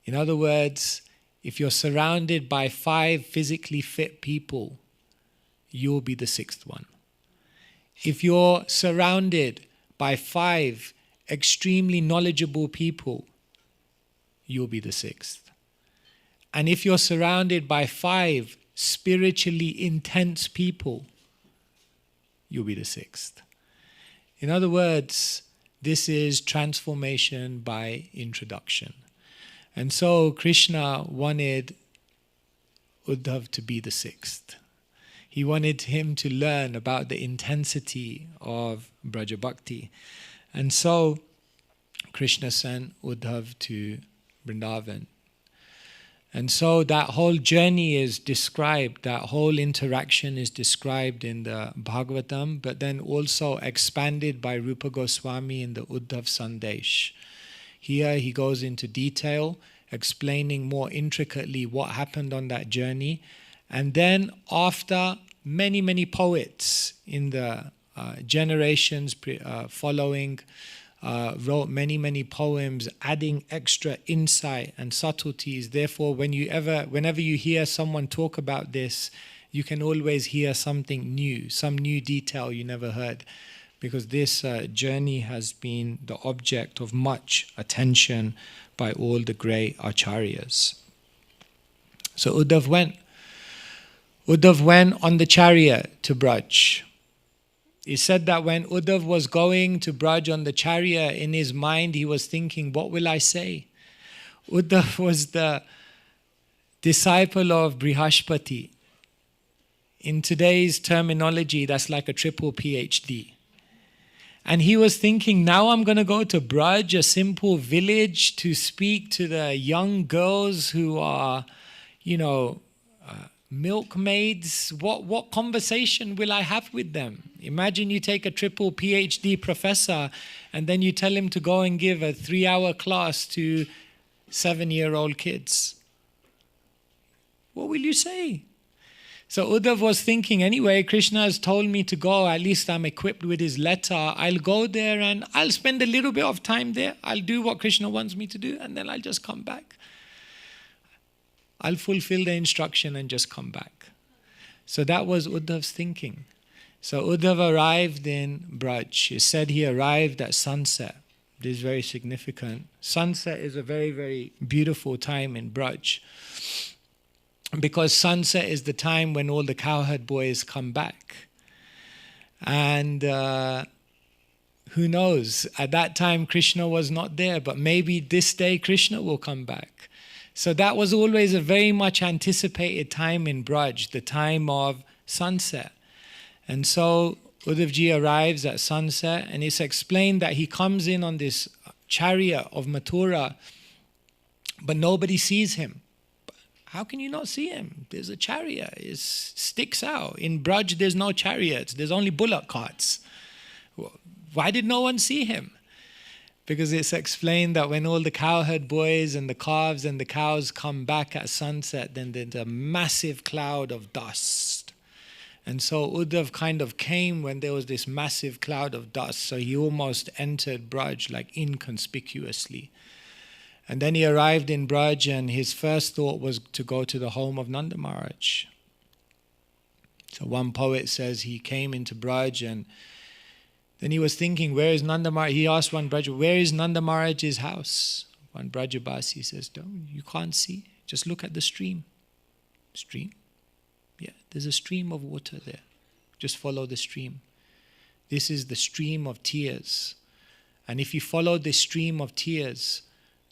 In other words, if you're surrounded by 5 physically fit people, you'll be the 6th one. If you're surrounded by 5 extremely knowledgeable people, you'll be the 6th. And if you're surrounded by 5 spiritually intense people, you'll be the 6th. In other words, this is transformation by introduction. And so Krishna wanted Uddhav to be the 6th. He wanted him to learn about the intensity of Braja Bhakti. And so Krishna sent Uddhav to Vrindavan. And so that whole journey is described, that whole interaction is described in the Bhagavatam, but then also expanded by Rupa Goswami in the Uddhav Sandesh. Here he goes into detail, explaining more intricately what happened on that journey. And then after many, many poets in the generations following wrote many, many poems adding extra insight and subtleties. Therefore, whenever you hear someone talk about this, you can always hear something new, some new detail you never heard. Because this journey has been the object of much attention by all the great acharyas. So Uddhav went. Uddhav went on the chariot to Braj. He said that when Uddhav was going to Braj on the chariot, in his mind he was thinking, what will I say? Uddhav was the disciple of Brihaspati. In today's terminology, that's like a triple PhD. And he was thinking, now I'm going to go to Braj, a simple village, to speak to the young girls who are, milkmaids. What conversation will I have with them? Imagine you take a triple PhD professor and then you tell him to go and give a 3-hour class to 7-year-old kids. What will you say? So Uddhav was thinking, anyway, Krishna has told me to go, at least I'm equipped with his letter. I'll go there and I'll spend a little bit of time there. I'll do what Krishna wants me to do and then I'll just come back. I'll fulfill the instruction and just come back. So that was Uddhav's thinking. So Uddhav arrived in Braj. It said he arrived at sunset. This is very significant. Sunset is a very, very beautiful time in Braj. Because sunset is the time when all the cowherd boys come back. And who knows, at that time Krishna was not there, but maybe this day Krishna will come back. So that was always a very much anticipated time in Braj, the time of sunset. And so Uddhavji arrives at sunset, and it's explained that he comes in on this chariot of Mathura, but nobody sees him. How can you not see him? There's a chariot. It sticks out. In Braj, there's no chariots. There's only bullock carts. Why did no one see him? Because it's explained that when all the cowherd boys and the calves and the cows come back at sunset, then there's a massive cloud of dust. And so Uddhav kind of came when there was this massive cloud of dust. So he almost entered Braj like inconspicuously. And then he arrived in Braj, and his first thought was to go to the home of Nanda Maharaj. So one poet says he came into Braj, and then he was thinking, where is Nanda Maharaj? He asked one Braj, where is Nanda Maharaj's house? One Brajabasi says, no, you can't see. Just look at the stream. Stream? Yeah, there's a stream of water there. Just follow the stream. This is the stream of tears. And if you follow this stream of tears,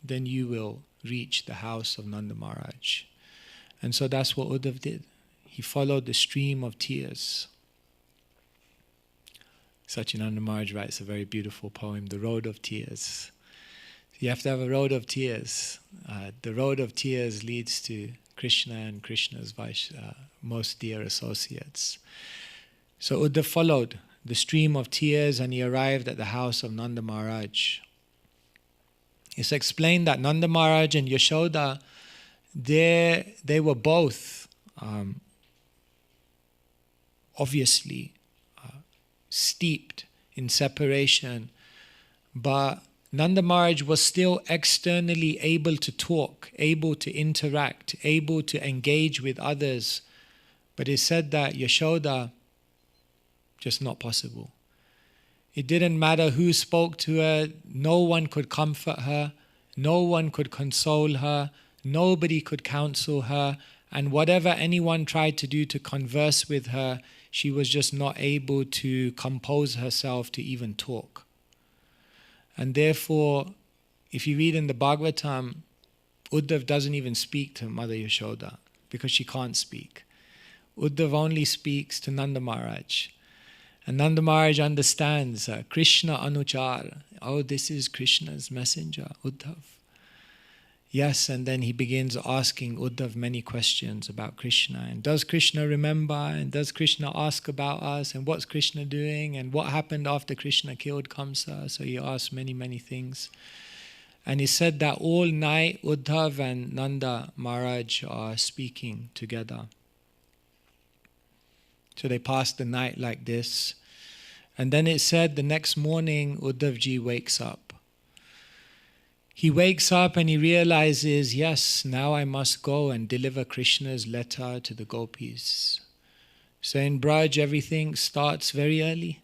then you will reach the house of Nanda Maharaj. And so that's what Uddhav did. He followed the stream of tears. Satyananda Maharaj writes a very beautiful poem, The Road of Tears. You have to have a road of tears. The road of tears leads to Krishna and Krishna's most dear associates. So Uddhav followed the stream of tears and he arrived at the house of Nanda Maharaj. It's explained that Nanda Maharaj and Yashoda, they were both obviously steeped in separation, but Nanda Maharaj was still externally able to talk, able to interact, able to engage with others. But it's said that Yashoda, just not possible. It didn't matter who spoke to her, no one could comfort her, no one could console her, nobody could counsel her, and whatever anyone tried to do to converse with her, she was just not able to compose herself to even talk. And therefore, if you read in the Bhagavatam, Uddhav doesn't even speak to Mother Yashoda because she can't speak. Uddhav only speaks to Nanda Maharaj. And Nanda Maharaj understands Krishna Anuchar. Oh, this is Krishna's messenger, Uddhav. Yes, and then he begins asking Uddhav many questions about Krishna. And does Krishna remember? And does Krishna ask about us? And what's Krishna doing? And what happened after Krishna killed Kamsa? So he asks many, many things. And he said that all night Uddhav and Nanda Maharaj are speaking together. So they passed the night like this. And then it said the next morning Uddhavji wakes up. He wakes up and he realizes, yes, now I must go and deliver Krishna's letter to the gopis. So in Braj, everything starts very early.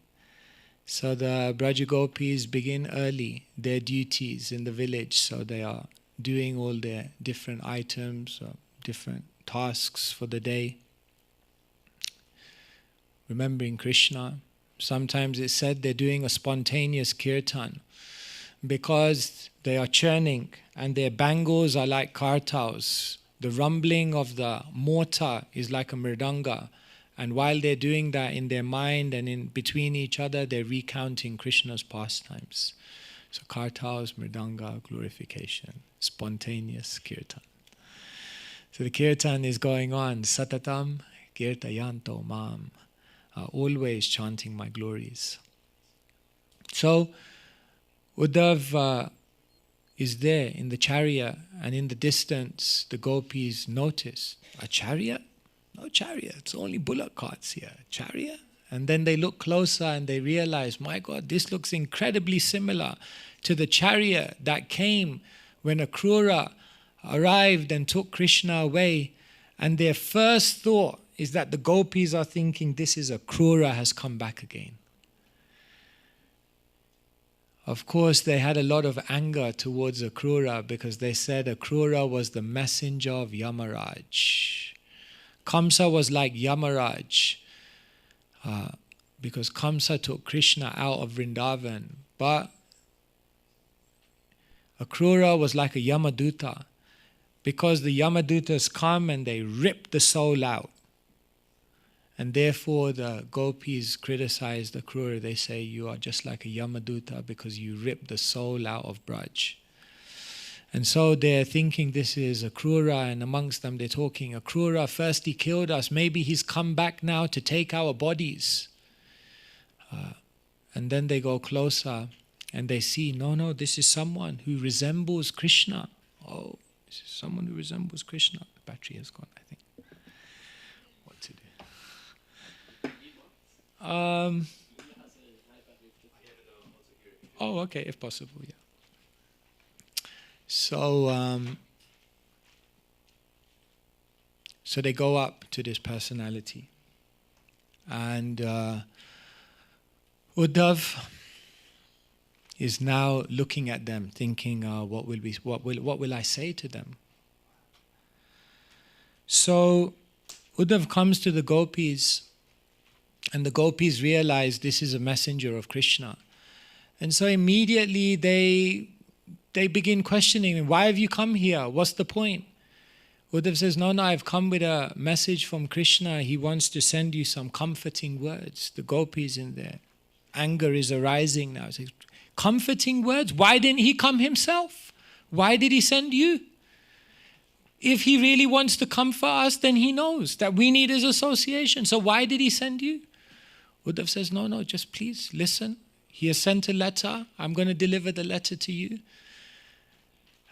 So the Braja gopis begin early their duties in the village. So they are doing all their different items, different tasks for the day. Remembering Krishna. Sometimes it's said they're doing a spontaneous kirtan, because they are churning and their bangles are like kartals. The rumbling of the mortar is like a mridanga. And while they're doing that in their mind and in between each other, they're recounting Krishna's pastimes. So kartals, mridanga, glorification, spontaneous kirtan. So the kirtan is going on. Satatam kirtayanto mam. Always chanting my glories. So Uddhav is there in the chariot, and in the distance the gopis notice, a chariot? No chariot, it's only bullock carts here. Chariot? And then they look closer and they realize, my God, this looks incredibly similar to the chariot that came when Akrura arrived and took Krishna away. And their first thought is that the gopis are thinking, this is Akrura has come back again. Of course, they had a lot of anger towards Akrura because they said Akrura was the messenger of Yamaraj. Kamsa was like Yamaraj because Kamsa took Krishna out of Vrindavan. But Akrura was like a Yamaduta because the Yamadutas come and they rip the soul out. And therefore the gopis criticize the Akrura. They say, you are just like a Yamaduta because you rip the soul out of Braj. And so they're thinking this is Akrura, and amongst them they're talking, Akrura, first he killed us, maybe he's come back now to take our bodies. And then they go closer and they see, no, this is someone who resembles Krishna. Oh, this is someone who resembles Krishna. The battery has gone, I think. What to do? Oh, okay, if possible, yeah. So, so they go up to this personality, and Uddhav is now looking at them, thinking, "What will I say to them?" So Uddhava comes to the gopis, and the gopis realize this is a messenger of Krishna. And so immediately they begin questioning him. Why have you come here? What's the point? Uddhava says, no, I've come with a message from Krishna. He wants to send you some comforting words. The gopis in there. Anger is arising now. He says, comforting words? Why didn't he come himself? Why did he send you? If he really wants to comfort us, then he knows that we need his association. So why did he send you? Uddhava says, no, just please listen. He has sent a letter. I'm going to deliver the letter to you.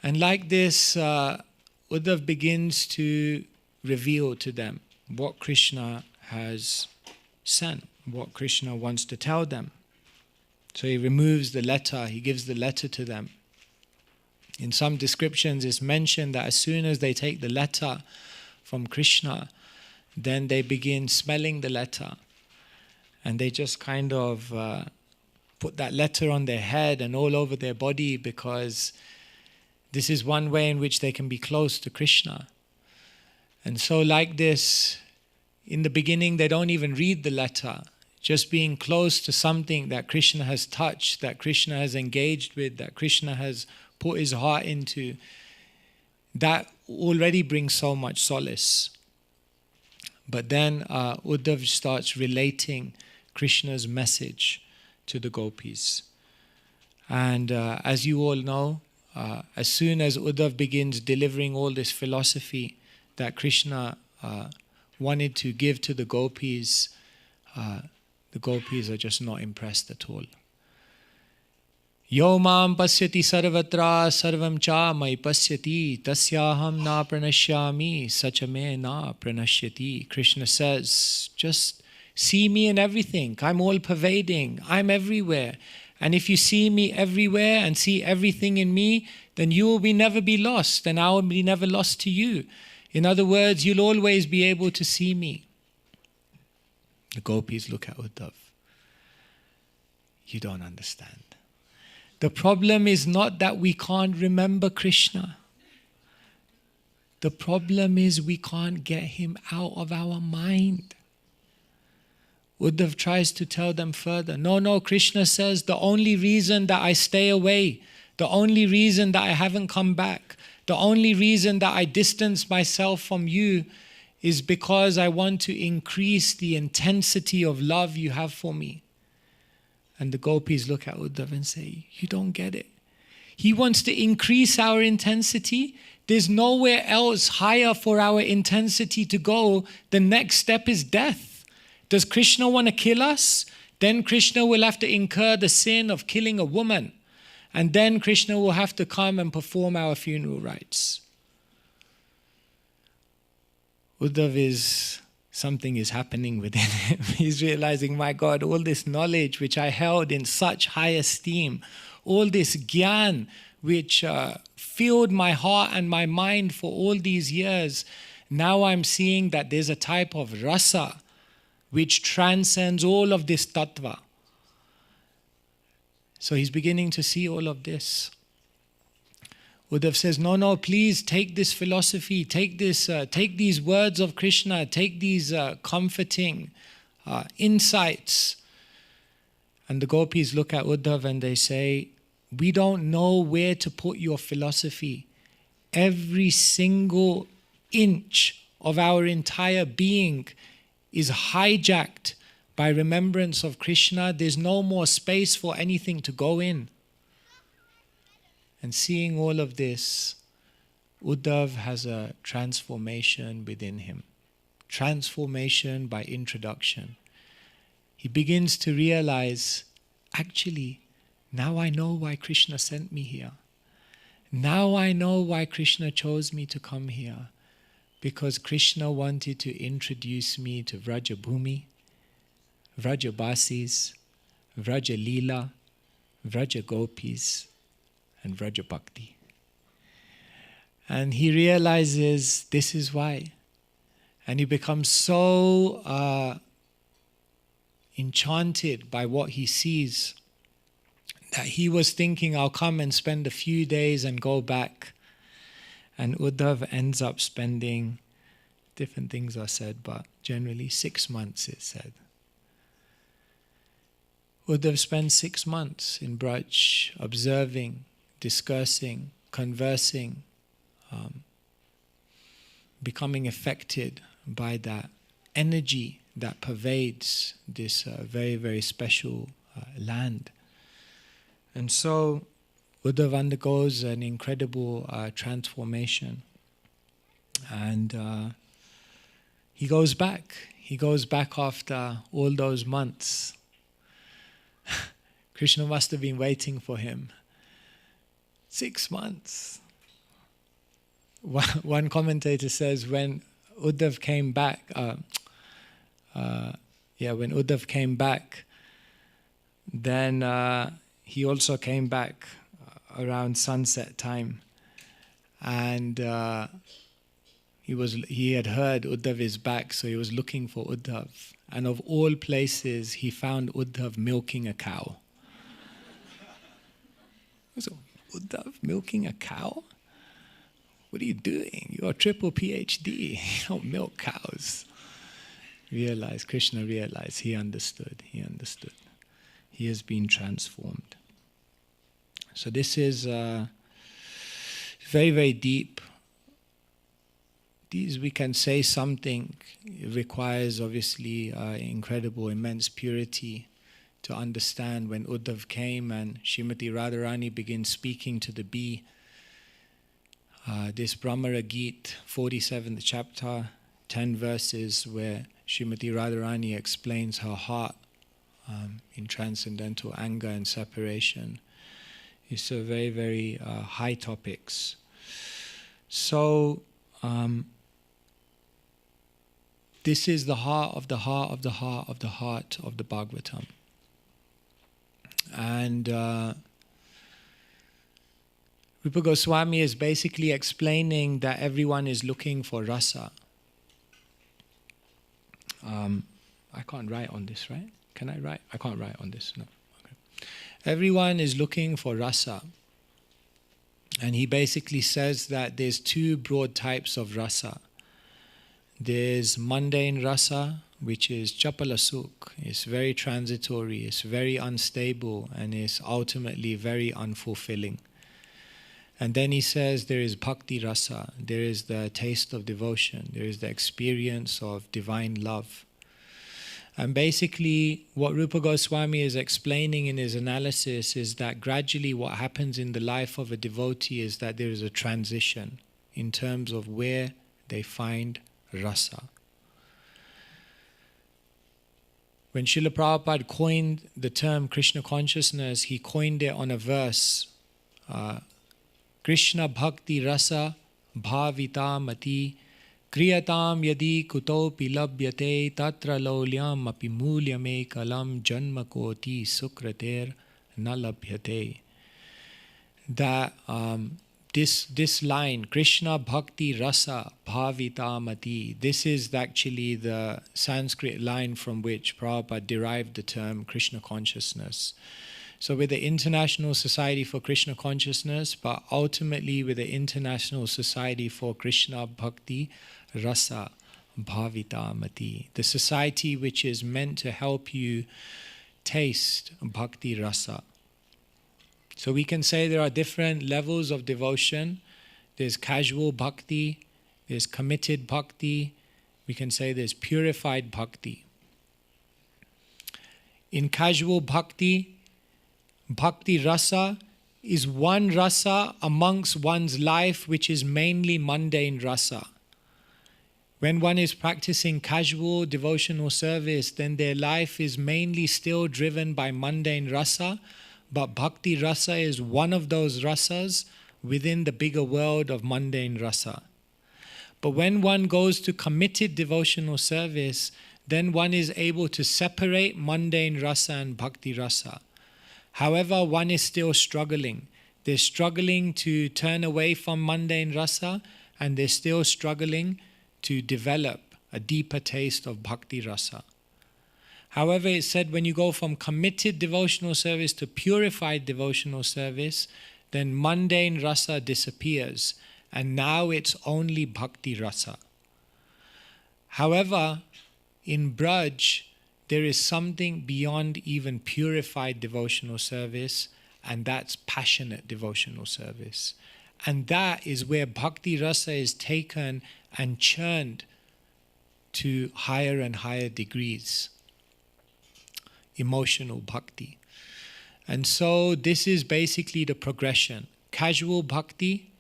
And like this, Uddhava begins to reveal to them what Krishna has sent, what Krishna wants to tell them. So he removes the letter, he gives the letter to them. In some descriptions, it's mentioned that as soon as they take the letter from Krishna, then they begin smelling the letter. And they just kind of put that letter on their head and all over their body, because this is one way in which they can be close to Krishna. And so like this, in the beginning, they don't even read the letter. Just being close to something that Krishna has touched, that Krishna has engaged with, that Krishna has put his heart into, that already brings so much solace. But then Uddhava starts relating Krishna's message to the gopis. And as you all know, as soon as Uddhava begins delivering all this philosophy that Krishna wanted to give to the gopis are just not impressed at all. Yo mam pasyati sarvatra sarvam cha mai pasyati tasyaham na pranashyami sachame na pranashyati. Krishna says, just see me in everything. I'm all pervading. I'm everywhere. And if you see me everywhere and see everything in me, then you will never be lost, and I will be never lost to you. In other words, you'll always be able to see me. The gopis look at Uddhava. You don't understand. The problem is not that we can't remember Krishna. The problem is we can't get him out of our mind. Uddhava tries to tell them further. No, Krishna says the only reason that I stay away, the only reason that I haven't come back, the only reason that I distance myself from you is because I want to increase the intensity of love you have for me. And the gopis look at Uddhava and say, you don't get it. He wants to increase our intensity. There's nowhere else higher for our intensity to go. The next step is death. Does Krishna want to kill us? Then Krishna will have to incur the sin of killing a woman. And then Krishna will have to come and perform our funeral rites. Uddhava something is happening within him. He's realizing, my God, all this knowledge which I held in such high esteem, all this gyan which filled my heart and my mind for all these years, now I'm seeing that there's a type of rasa which transcends all of this tattva. So he's beginning to see all of this. Uddhava says, no, please take this philosophy, take these words of Krishna, take these comforting insights. And the gopis look at Uddhava and they say, we don't know where to put your philosophy. Every single inch of our entire being is hijacked by remembrance of Krishna. There's no more space for anything to go in. And seeing all of this, Uddhava has a transformation within him. Transformation by introduction. He begins to realize, actually, now I know why Krishna sent me here. Now I know why Krishna chose me to come here. Because Krishna wanted to introduce me to Vraja Bhumi, Vraja Basis, Vraja Leela, Vraja Gopis, and Vraja Bhakti. And he realizes this is why. And he becomes so enchanted by what he sees that he was thinking, I'll come and spend a few days and go back. And Uddhava ends up spending different things are said, but generally 6 months it's said. Uddhav spent 6 months in Braj, observing, discussing, conversing, becoming affected by that energy that pervades this very, very special land. And so Uddhav undergoes an incredible transformation. And he goes back. He goes back after all those months. Krishna must have been waiting for him. 6 months. One commentator says when Uddhav came back, when Uddhav came back, then he also came back around sunset time, and he had heard Uddhav is back, so he was looking for Uddhav. And of all places, he found Uddhav milking a cow. So, Uddhav milking a cow? What are you doing? You're a triple PhD. You don't milk cows. Krishna realized, he understood. He has been transformed. So this is very, very deep. We can say something. It requires obviously incredible, immense purity to understand. When Uddhav came and Srimati Radharani begins speaking to the bee, this Brahmara Gita, 47th chapter, 10 verses, where Srimati Radharani explains her heart in transcendental anger and separation. It's a very, very high topics. So this is the heart of the heart of the heart of the heart of the Bhagavatam. And Rupa Goswami is basically explaining that everyone is looking for rasa. I can't write on this, right? Can I write? I can't write on this, no. Okay. Everyone is looking for rasa. And he basically says that there's 2 broad types of rasa. There's mundane rasa, which is chapala sukh. It's very transitory, it's very unstable, and it's ultimately very unfulfilling. And then he says there is bhakti rasa, there is the taste of devotion, there is the experience of divine love. And basically what Rupa Goswami is explaining in his analysis is that gradually what happens in the life of a devotee is that there is a transition in terms of where they find rasa. When Srila Prabhupada coined the term Krishna consciousness, he coined it on a verse, Krishna bhakti rasa bhavita mati kriyatam yadi kutopi labhyate tatra laulyam api mulyame kalam janma koti sukrater na labhyate. That this line, Krishna bhakti rasa bhavita mati, this is actually the Sanskrit line from which Prabhupada derived the term Krishna consciousness. So with the International Society for Krishna Consciousness, but ultimately with the International Society for Krishna Bhakti Rasa Bhavita Mati, the society which is meant to help you taste Bhakti Rasa. So we can say there are different levels of devotion. There's casual bhakti, there's committed bhakti, we can say there's purified bhakti. In casual bhakti, bhakti rasa is one rasa amongst one's life which is mainly mundane rasa. When one is practicing casual devotional service, then their life is mainly still driven by mundane rasa, but bhakti rasa is one of those rasas within the bigger world of mundane rasa. But when one goes to committed devotional service, then one is able to separate mundane rasa and bhakti rasa. However, one is still struggling. They're struggling to turn away from mundane rasa, and they're still struggling to develop a deeper taste of bhakti rasa. However, it's said when you go from committed devotional service to purified devotional service, then mundane rasa disappears, and now it's only bhakti rasa. However, in Braj, there is something beyond even purified devotional service, and that's passionate devotional service. And that is where bhakti rasa is taken and churned to higher and higher degrees. Emotional bhakti. And so this is basically the progression. Casual bhakti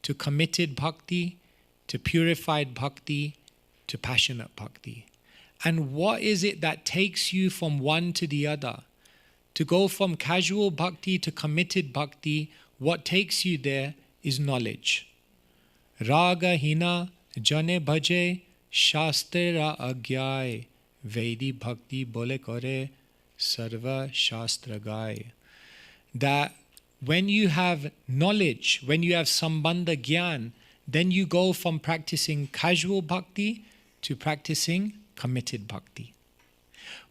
to committed bhakti to purified bhakti to passionate bhakti. And what is it that takes you from one to the other? To go from casual bhakti to committed bhakti, what takes you there is knowledge. Raga hina jane bhaje shastra agyay Vedi bhakti bole kore sarva shastra gai. That when you have knowledge, when you have sambandha gyan, then you go from practicing casual bhakti to practicing committed bhakti.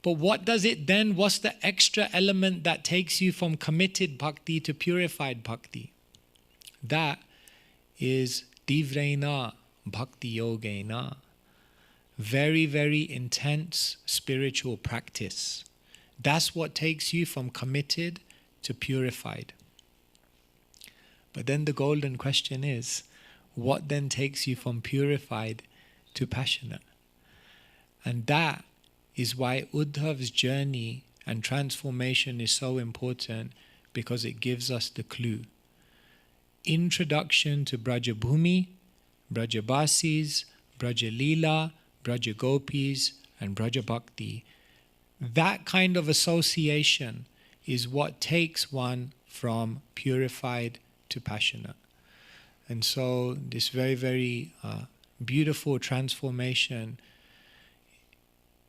But what does it then, what's the extra element that takes you from committed bhakti to purified bhakti? That is divrena bhakti yogena. Very, very intense spiritual practice. That's what takes you from committed to purified. But then the golden question is, what then takes you from purified to passionate? And that is why Uddhava's journey and transformation is so important, because it gives us the clue. Introduction to Brajabhumi, Brajabasis, Brajalila, Brajagopis, and Brajabhakti. That kind of association is what takes one from purified to passionate. And so this very, very beautiful transformation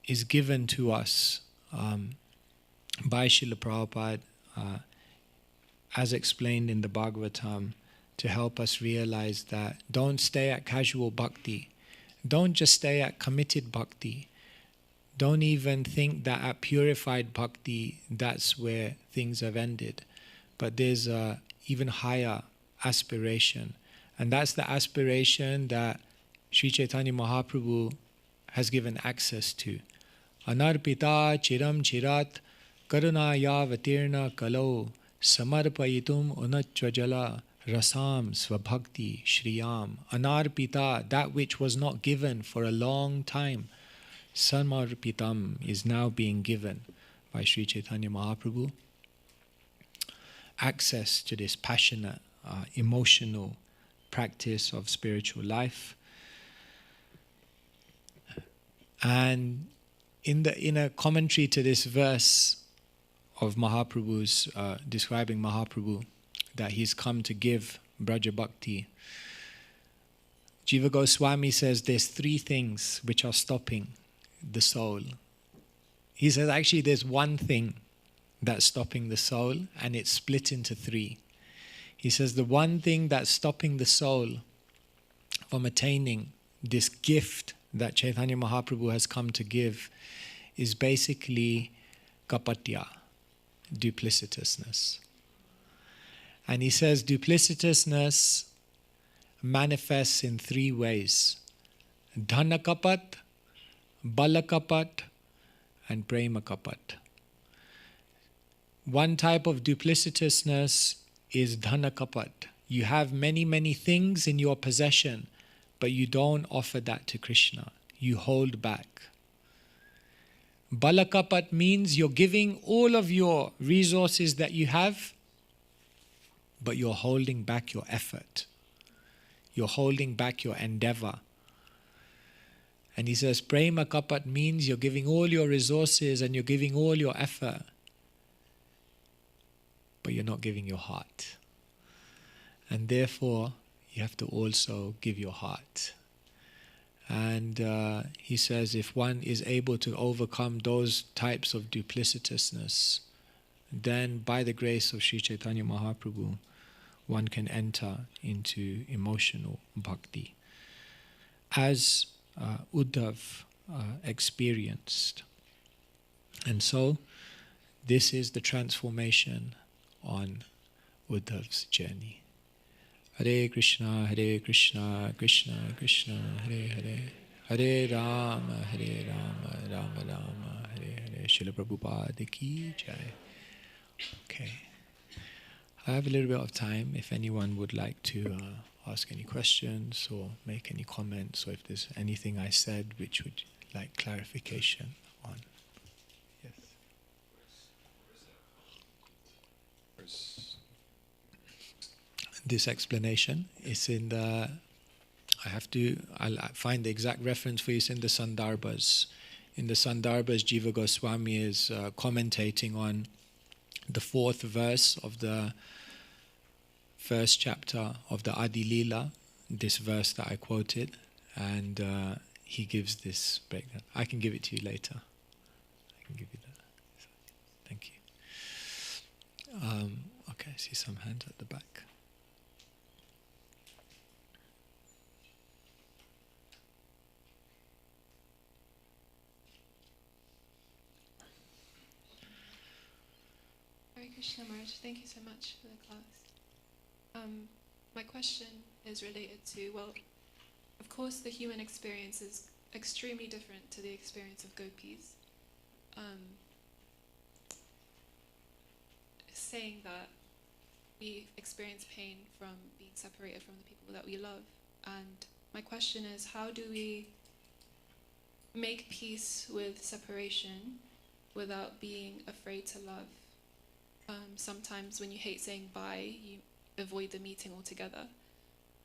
is given to us by Srila Prabhupada, as explained in the Bhagavatam, to help us realize that don't stay at casual bhakti. Don't just stay at committed bhakti. Don't even think that at purified bhakti, that's where things have ended. But there's a even higher aspiration. And that's the aspiration that Sri Chaitanya Mahaprabhu has given access to. Anarpita chiram chirat karunaya vatirna kalo samarpayitum unachvajala rasam svabhakti shriyam. Anarpita, that which was not given for a long time, samarpitam, is now being given by Sri Chaitanya Mahaprabhu. Access to this passionate, emotional practice of spiritual life. And in a commentary to this verse of Mahaprabhu's, describing Mahaprabhu, that he's come to give Braja Bhakti, Jiva Goswami says there's three things which are stopping the soul. He says actually there's one thing that's stopping the soul, and it's split into three. He says the one thing that's stopping the soul from attaining this gift that Chaitanya Mahaprabhu has come to give is basically kapatya, duplicitousness. And he says duplicitousness manifests in three ways: dhana kapat, bala kapat, and prema kapat. One type of duplicitousness is dhana kapat. You have many, many things in your possession, but you don't offer that to Krishna. You hold back. Bala kapat means you're giving all of your resources that you have, but you're holding back your effort. You're holding back your endeavor. And he says, prema kapat means you're giving all your resources and you're giving all your effort, but you're not giving your heart. And therefore, you have to also give your heart. And he says if one is able to overcome those types of duplicitousness, then by the grace of Sri Chaitanya Mahaprabhu, one can enter into emotional bhakti, as Uddhav experienced. And so, this is the transformation on Uddhav's journey. Hare Krishna, Krishna Krishna, Hare Hare, Hare Rama, Rama Rama, Hare Hare. Srila Prabhupada ki jai. Okay. I have a little bit of time if anyone would like to ask any questions or make any comments, or if there's anything I said which would like clarification on. Yes. This explanation is in the, I'll find the exact reference for you. It's in the Sandarbhas. In the Sandarbhas, Jiva Goswami is commentating on the 4th verse of the first chapter of the Adi Lila, this verse that I quoted, and he gives this breakdown. I can give it to you later. I can give you that. Thank you. Okay, I see some hands at the back. Hare Krishna Maharaj, thank you so much for the class. My question is related to, well, of course the human experience is extremely different to the experience of gopis. Saying that we experience pain from being separated from the people that we love. And my question is, how do we make peace with separation without being afraid to love? Sometimes when you hate saying bye, you avoid the meeting altogether.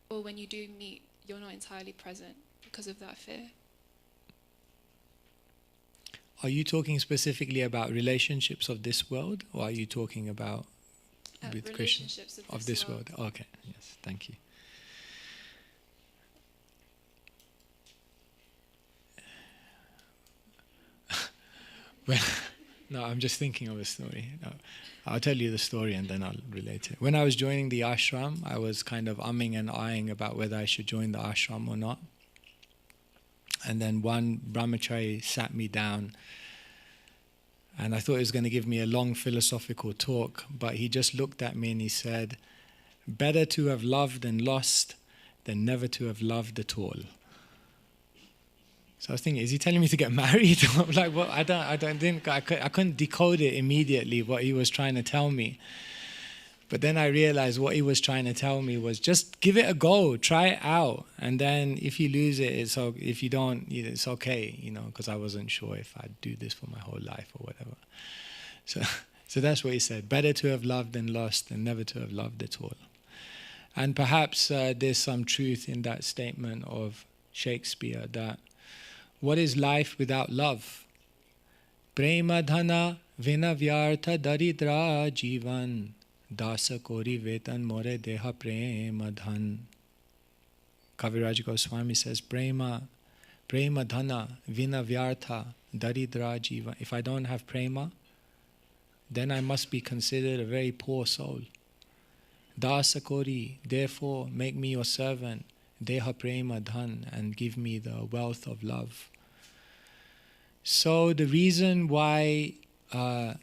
Or when you do meet, you're not entirely present because of that fear. Are you talking specifically about relationships of this world, or are you talking about with Krishna? Relationships Of this world. Okay, yes, thank you. Well, no, I'm just thinking of a story. No, I'll tell you the story and then I'll relate it. When I was joining the ashram, I was kind of umming and ahhing about whether I should join the ashram or not. And then one brahmachari sat me down, and I thought he was going to give me a long philosophical talk, but he just looked at me and he said, "Better to have loved and lost than never to have loved at all." So I was thinking, is he telling me to get married? Like, what? I couldn't decode it immediately what he was trying to tell me. But then I realized what he was trying to tell me was just give it a go, try it out, and then if you lose it, if you don't, it's okay, because I wasn't sure if I'd do this for my whole life or whatever. So that's what he said: better to have loved and lost than never to have loved at all. And perhaps there's some truth in that statement of Shakespeare that what is life without love? Prema dhana vina vyartha daridra jivan dasa kori vetan more deha prema dhan. Kaviraj Goswami says, prema dhana vina vyartha daridra jivan. If I don't have prema, then I must be considered a very poor soul. Dasa kori, therefore make me your servant, deha prema dhan, and give me the wealth of love. So the reason why the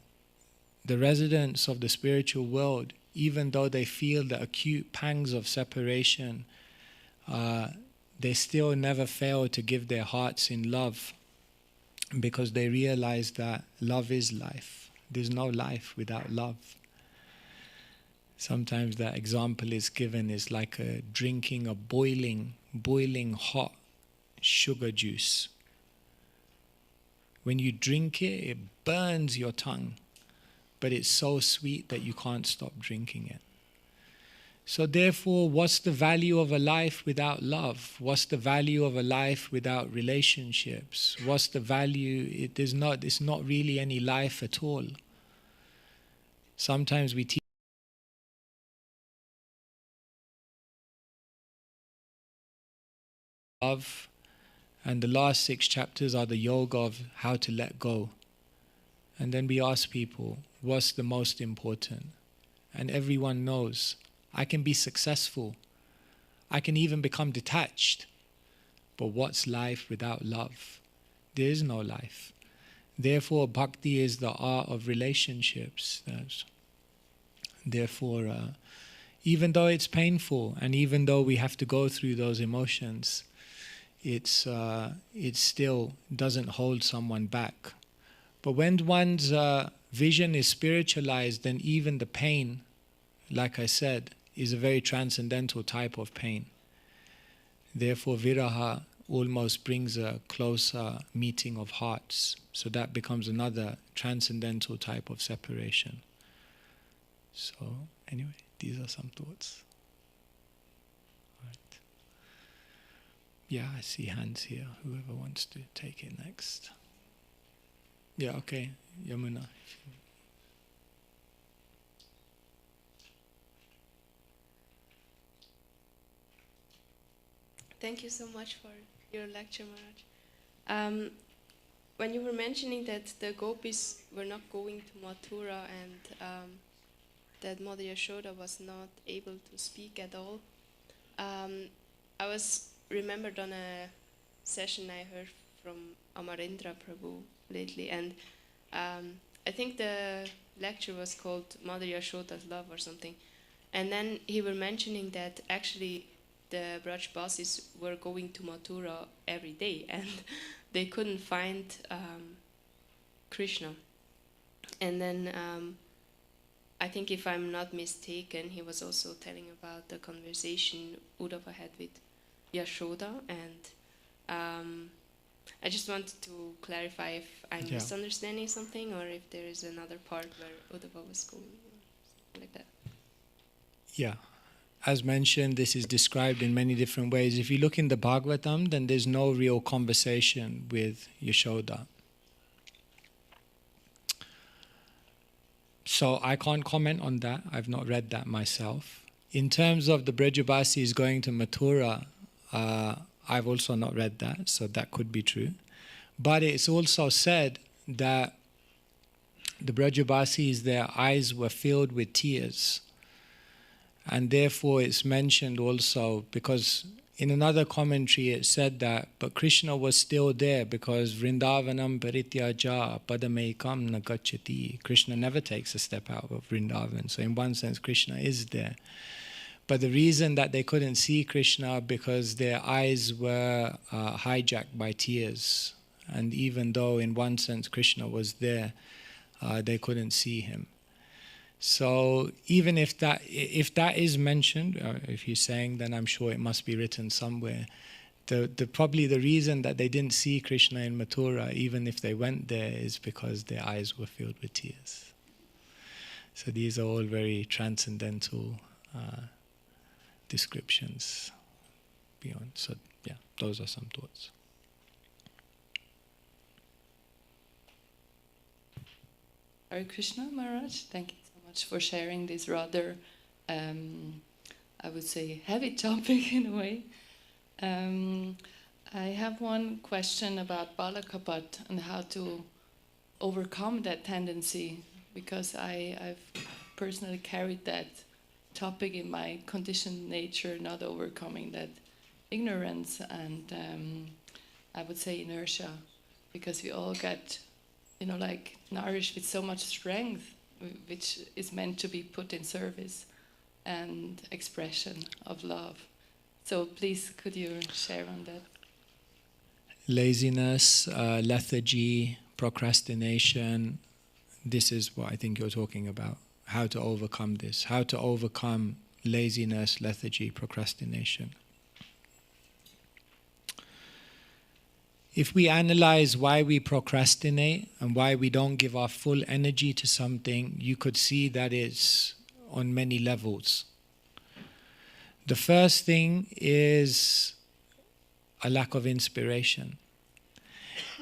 residents of the spiritual world, even though they feel the acute pangs of separation, they still never fail to give their hearts in love, because they realize that love is life. There's no life without love. Sometimes that example is given is like drinking a boiling hot sugar juice. When you drink it, it burns your tongue, but it's so sweet that you can't stop drinking it. So therefore, what's the value of a life without love? What's the value of a life without relationships? What's the value? It's not really any life at all. Sometimes we teach love, and the last 6 chapters are the yoga of how to let go. And then we ask people, what's the most important? And everyone knows, I can be successful. I can even become detached. But what's life without love? There is no life. Therefore, bhakti is the art of relationships. Therefore, even though it's painful, and even though we have to go through those emotions, it still doesn't hold someone back. But when one's vision is spiritualized, then even the pain, like I said, is a very transcendental type of pain. Therefore, viraha almost brings a closer meeting of hearts. So that becomes another transcendental type of separation. So anyway, these are some thoughts. Right. Yeah, I see hands here. Whoever wants to take it next. Yeah, okay. Yamuna. Thank you so much for your lecture, Maharaj. When you were mentioning that the gopis were not going to Mathura and that Mother Yashoda was not able to speak at all, I was remembered on a session I heard from Amarendra Prabhu lately, and I think the lecture was called Mother Yashoda's Love or something. And then he were mentioning that actually the Brajbasis were going to Mathura every day and they couldn't find Krishna. And then I think if I'm not mistaken, he was also telling about the conversation Uddhava had with Yashoda, and I just wanted to clarify if I'm misunderstanding something or if there is another part where Uddhava was going, or like that. Yeah. As mentioned, this is described in many different ways. If you look in the Bhagavatam, then there's no real conversation with Yashoda. So I can't comment on that. I've not read that myself. In terms of the Brajabasis going to Mathura, I've also not read that, so that could be true. But it's also said that the Brajabasis, their eyes were filled with tears. And therefore it's mentioned also, because in another commentary it said that, but Krishna was still there because Vrindavanam parityaja padamekam nagacchati. Krishna never takes a step out of Vrindavan. So in one sense, Krishna is there. But the reason that they couldn't see Krishna because their eyes were hijacked by tears. And even though in one sense Krishna was there, they couldn't see him. So even if that is mentioned, if you're saying, then I'm sure it must be written somewhere. Probably the reason that they didn't see Krishna in Mathura, even if they went there, is because their eyes were filled with tears. So these are all very transcendental descriptions beyond. So yeah, those are some thoughts. Hare Krishna, Maharaj. Thank you so much for sharing this rather, I would say, heavy topic in a way. I have one question about Balakapat and how to overcome that tendency, because I've personally carried that topic in my conditioned nature, not overcoming that ignorance and I would say inertia, because we all get, like nourished with so much strength, which is meant to be put in service and expression of love. So please, could you share on that? Laziness, lethargy, procrastination, this is what I think you're talking about. How to overcome this, how to overcome laziness, lethargy, procrastination. If we analyze why we procrastinate and why we don't give our full energy to something, you could see that it's on many levels. The first thing is a lack of inspiration.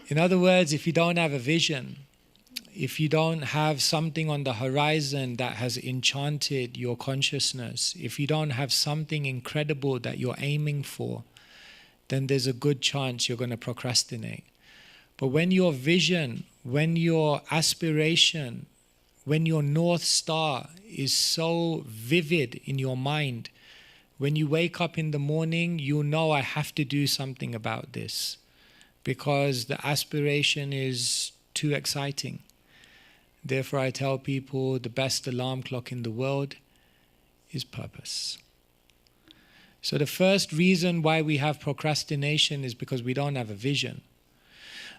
In other words, if you don't have a vision, if you don't have something on the horizon that has enchanted your consciousness, if you don't have something incredible that you're aiming for, then there's a good chance you're going to procrastinate. But when your vision, when your aspiration, when your North Star is so vivid in your mind, when you wake up in the morning, you know, I have to do something about this, because the aspiration is too exciting. Therefore, I tell people the best alarm clock in the world is purpose. So the first reason why we have procrastination is because we don't have a vision.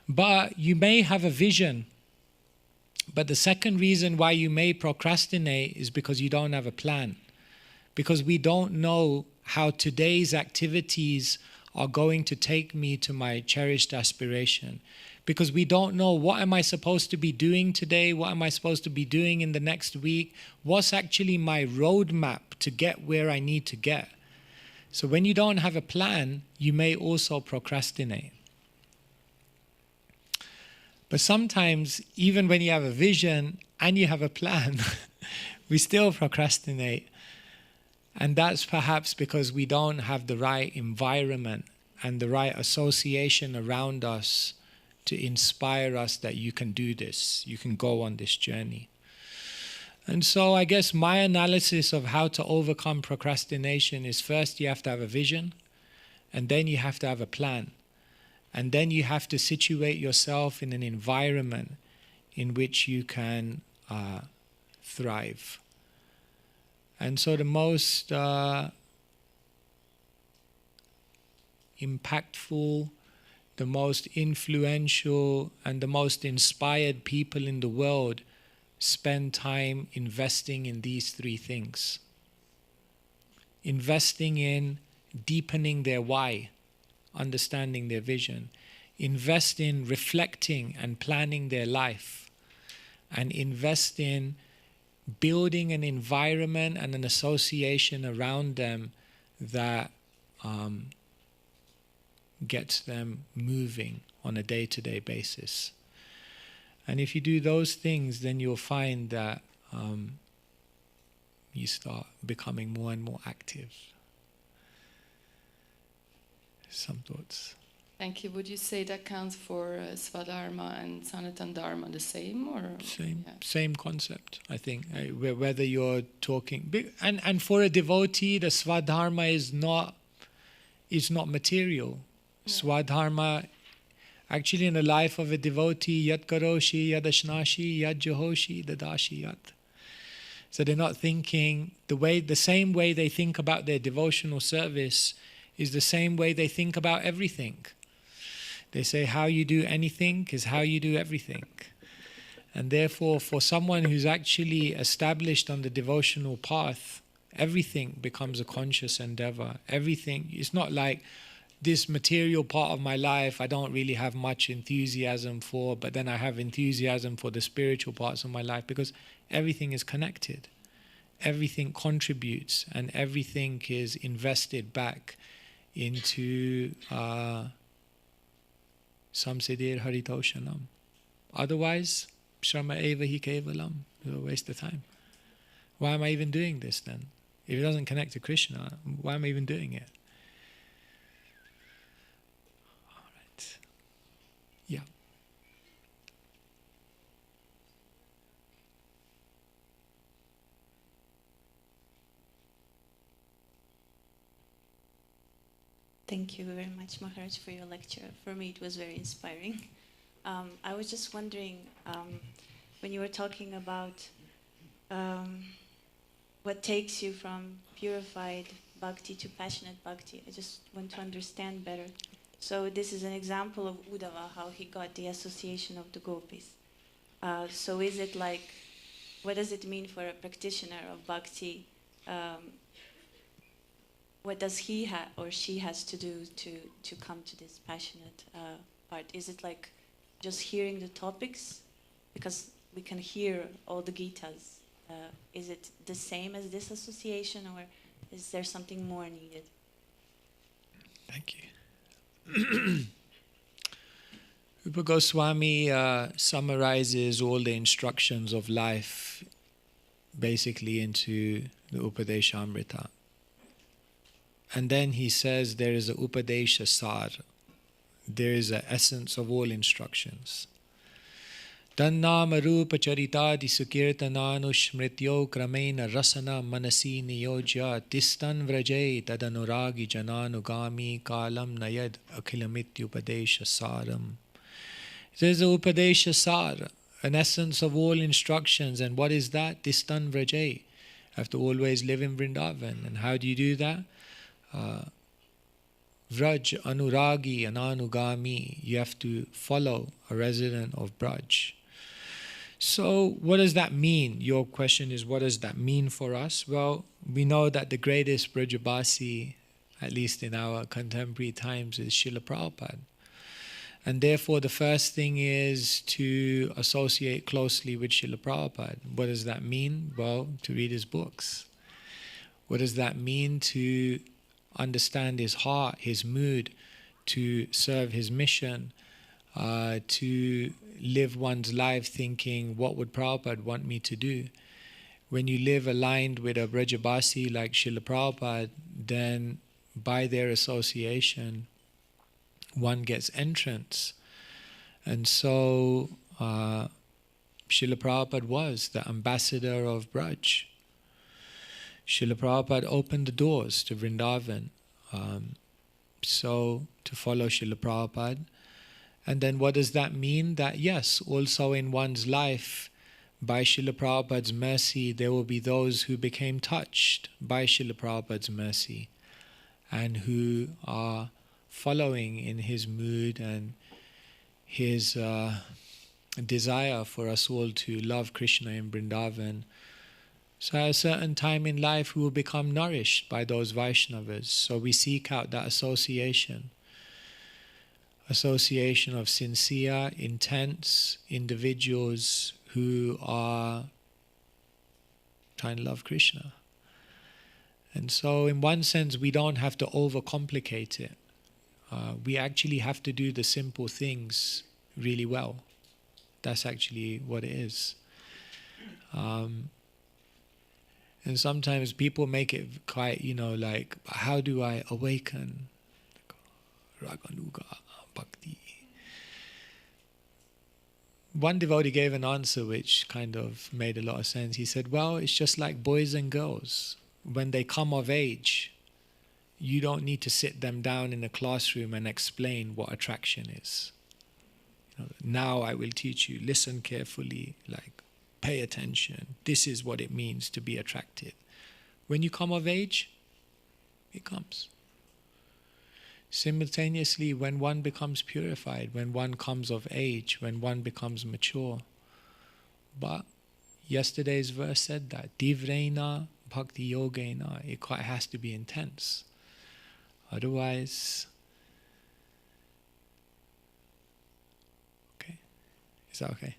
But you may have a vision, but the second reason why you may procrastinate is because you don't have a plan. Because we don't know how today's activities are going to take me to my cherished aspiration. Because we don't know, what am I supposed to be doing today? What am I supposed to be doing in the next week? What's actually my roadmap to get where I need to get? So when you don't have a plan, you may also procrastinate. But sometimes, even when you have a vision and you have a plan, we still procrastinate. And that's perhaps because we don't have the right environment and the right association around us to inspire us that you can do this, you can go on this journey. And so I guess my analysis of how to overcome procrastination is, first you have to have a vision, and then you have to have a plan. And then you have to situate yourself in an environment in which you can thrive. And so the most impactful, the most influential, and the most inspired people in the world spend time investing in these three things. Investing in deepening their why, understanding their vision. Invest in reflecting and planning their life. And invest in building an environment and an association around them that gets them moving on a day-to-day basis. And if you do those things, then you'll find that you start becoming more and more active. Some thoughts? Thank you. Would you say that counts for Swadharma and Sanatan Dharma the same, or Same concept, I think. Whether you're talking and for a devotee, the Swadharma is not material. Yeah. Swadharma, actually, in the life of a devotee, yat karoshi, yad ashnashi, yad johoshi, dadashi yat. So they're not thinking the same way they think about their devotional service is the same way they think about everything. They say how you do anything is how you do everything. And therefore, for someone who's actually established on the devotional path, everything becomes a conscious endeavor. Everything, it's not like this material part of my life I don't really have much enthusiasm for, but then I have enthusiasm for the spiritual parts of my life, because everything is connected. Everything contributes and everything is invested back into samsiddhir haritoshanam. Otherwise, shrama eva hi kevalam. It's a waste of time. Why am I even doing this then? If it doesn't connect to Krishna, why am I even doing it? All right. Yeah. Thank you very much, Maharaj, for your lecture. For me, it was very inspiring. I was just wondering, when you were talking about what takes you from purified bhakti to passionate bhakti, I just want to understand better. So this is an example of Uddhava, how he got the association of the gopis. So is it like, what does it mean for a practitioner of bhakti? What does he or she has to do to come to this passionate part? Is it like just hearing the topics? Because we can hear all the Gitas. Is it the same as this association, or is there something more needed? Thank you. Rupa Goswami summarizes all the instructions of life basically into the Upadeshamrita. And then he says there is a Upadesha Sar. There is an essence of all instructions. Tannama rupa charitadi sukirtananu smrityo kramena rasana manasi niyojya tistan vrajay tadanuragi jananugami kalam nayad akhilamityupadesha saram. There's a Upadesha Sar, an essence of all instructions. And what is that? Tistan vrajay. You have to always live in Vrindavan. And how do you do that? Vraj Anuragi Ananugami, you have to follow a resident of Braj. So what does that mean? Your question is, what does that mean for us? Well, we know that the greatest Brajabasi, at least in our contemporary times, is Srila Prabhupada. And therefore the first thing is to associate closely with Srila Prabhupada. What does that mean? Well, to read his books. What does that mean? To understand his heart, his mood, to serve his mission, to live one's life thinking, what would Prabhupada want me to do? When you live aligned with a Brajabasi like Srila Prabhupada, then by their association, one gets entrance. And so Srila Prabhupada was the ambassador of Braj. Srila Prabhupada opened the doors to Vrindavan. So to follow Srila Prabhupada. And then what does that mean? That yes, also in one's life, by Srila Prabhupada's mercy, there will be those who became touched by Srila Prabhupada's mercy and who are following in his mood and his desire for us all to love Krishna in Vrindavan. So at a certain time in life, we will become nourished by those Vaishnavas. So we seek out that association of sincere, intense individuals who are trying to love Krishna. And so in one sense, we don't have to overcomplicate it. We actually have to do the simple things really well. That's actually what it is. And sometimes people make it quite, like, how do I awaken Raganuga Bhakti? One devotee gave an answer which kind of made a lot of sense. He said, well, it's just like boys and girls. When they come of age, you don't need to sit them down in a classroom and explain what attraction is. Now I will teach you, listen carefully, like pay attention. This is what it means to be attracted. When you come of age, it comes. Simultaneously, when one becomes purified, when one comes of age, when one becomes mature. But yesterday's verse said that, Divrena Bhakti Yogena, it quite has to be intense. Otherwise, okay, is that okay?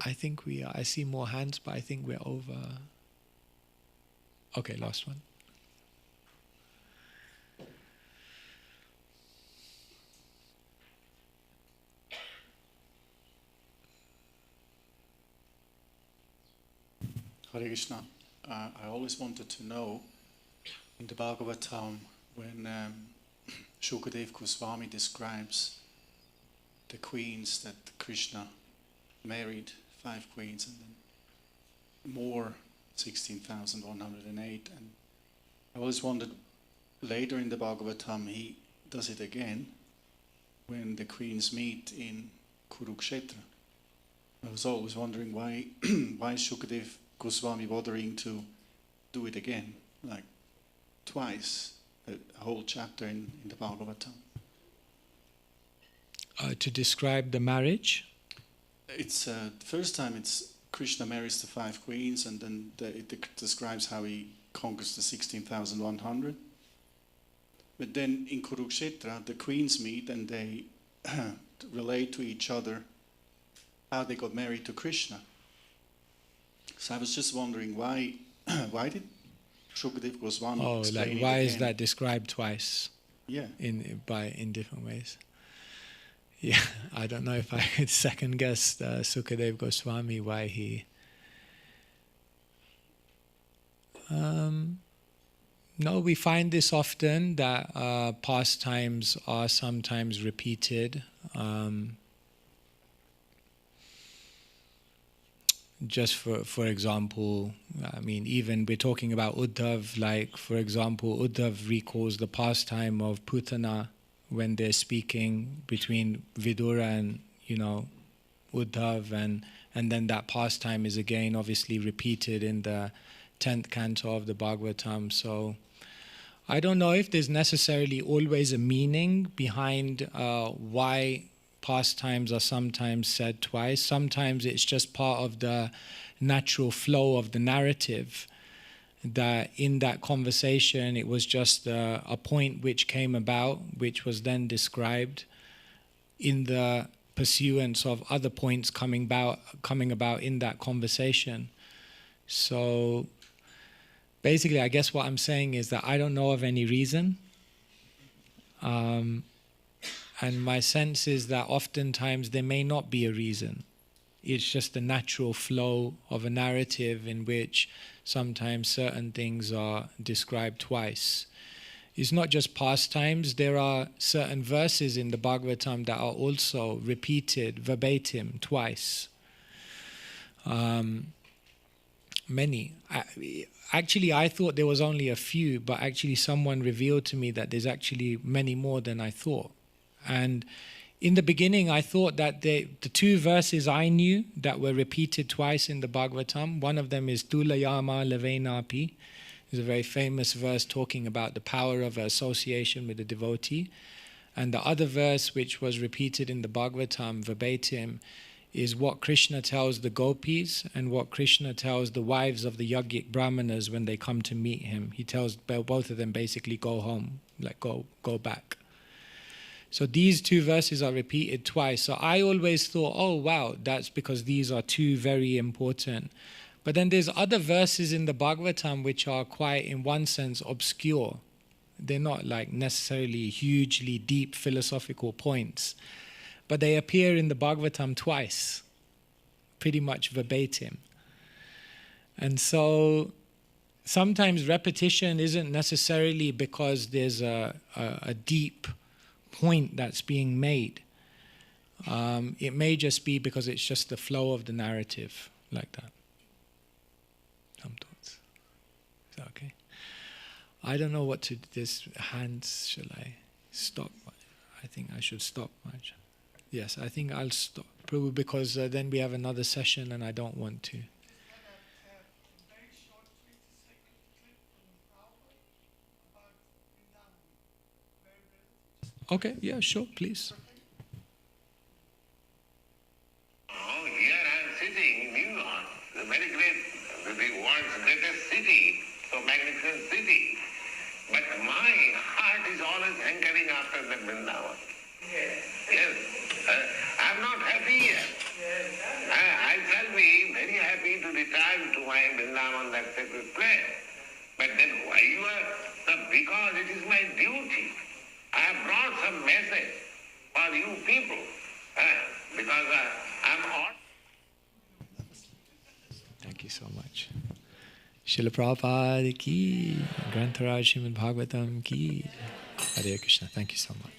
I think we are, I see more hands, but I think we're over. Okay, last one. Hare Krishna. I always wanted to know in the Bhagavatam when Shukadev Goswami describes the queens that Krishna married, 5 queens, and then more, 16,108. And I always wondered, later in the Bhagavatam he does it again when the queens meet in Kurukshetra. I was always wondering why Shukadev Goswami bothering to do it again, like twice, a whole chapter in the Bhagavatam. To describe the marriage? It's the first time it's Krishna marries the 5 queens, and then it describes how he conquers the 16,100. But then in Kurukshetra, the queens meet and they relate to each other how they got married to Krishna. So I was just wondering why did Shukadev Goswami explain it why again? is that described twice? Yeah. In different ways. Yeah, I don't know if I could second guess Sukadev Goswami why he. No, we find this often that pastimes are sometimes repeated. Just for example, I mean, even we're talking about Uddhav, like, for example, Uddhav recalls the pastime of Putana when they're speaking between Vidura and, Uddhav, and then that pastime is again obviously repeated in the 10th canto of the Bhagavatam. So I don't know if there's necessarily always a meaning behind why pastimes are sometimes said twice. Sometimes it's just part of the natural flow of the narrative, that in that conversation it was just a point which came about, which was then described in the pursuance of other points coming about in that conversation. So basically, I guess what I'm saying is that I don't know of any reason. And my sense is that oftentimes there may not be a reason. It's just the natural flow of a narrative in which sometimes certain things are described twice. It's not just pastimes. There are certain verses in the Bhagavatam that are also repeated verbatim twice. Many. Actually, I thought there was only a few, but actually someone revealed to me that there's actually many more than I thought. And in the beginning, I thought that the two verses I knew that were repeated twice in the Bhagavatam, one of them is Tulayama Lavenapi. It's a very famous verse talking about the power of association with a devotee. And the other verse, which was repeated in the Bhagavatam verbatim, is what Krishna tells the gopis and what Krishna tells the wives of the yogic brahmanas when they come to meet him. He tells both of them basically go home, like go back. So these two verses are repeated twice. So I always thought, oh wow, that's because these are two very important. But then there's other verses in the Bhagavatam which are quite, in one sense, obscure. They're not like necessarily hugely deep philosophical points. But they appear in the Bhagavatam twice, pretty much verbatim. And so sometimes repetition isn't necessarily because there's a deep point that's being made. It may just be because it's just the flow of the narrative, like that. Some thoughts. Is that okay? I don't know what to do. This hands, shall I stop? I think I should stop much. Yes, I think I'll stop, probably because then we have another session and I don't want to. Okay, yeah, sure, please. Oh, here I am sitting in New York, the very great, the world's greatest city, so magnificent city. But my heart is always hankering after the Vrindavan. Yes. I'm not happy here. I shall be very happy to return to my Vrindavan, that sacred place. But then why you are? Because it is my duty. I have brought some message for you people. Because I'm all. Thank you so much. Srila Prabhupada ki, Grantaraj Srimad Bhagavatam ki. Hare Krishna. Thank you so much.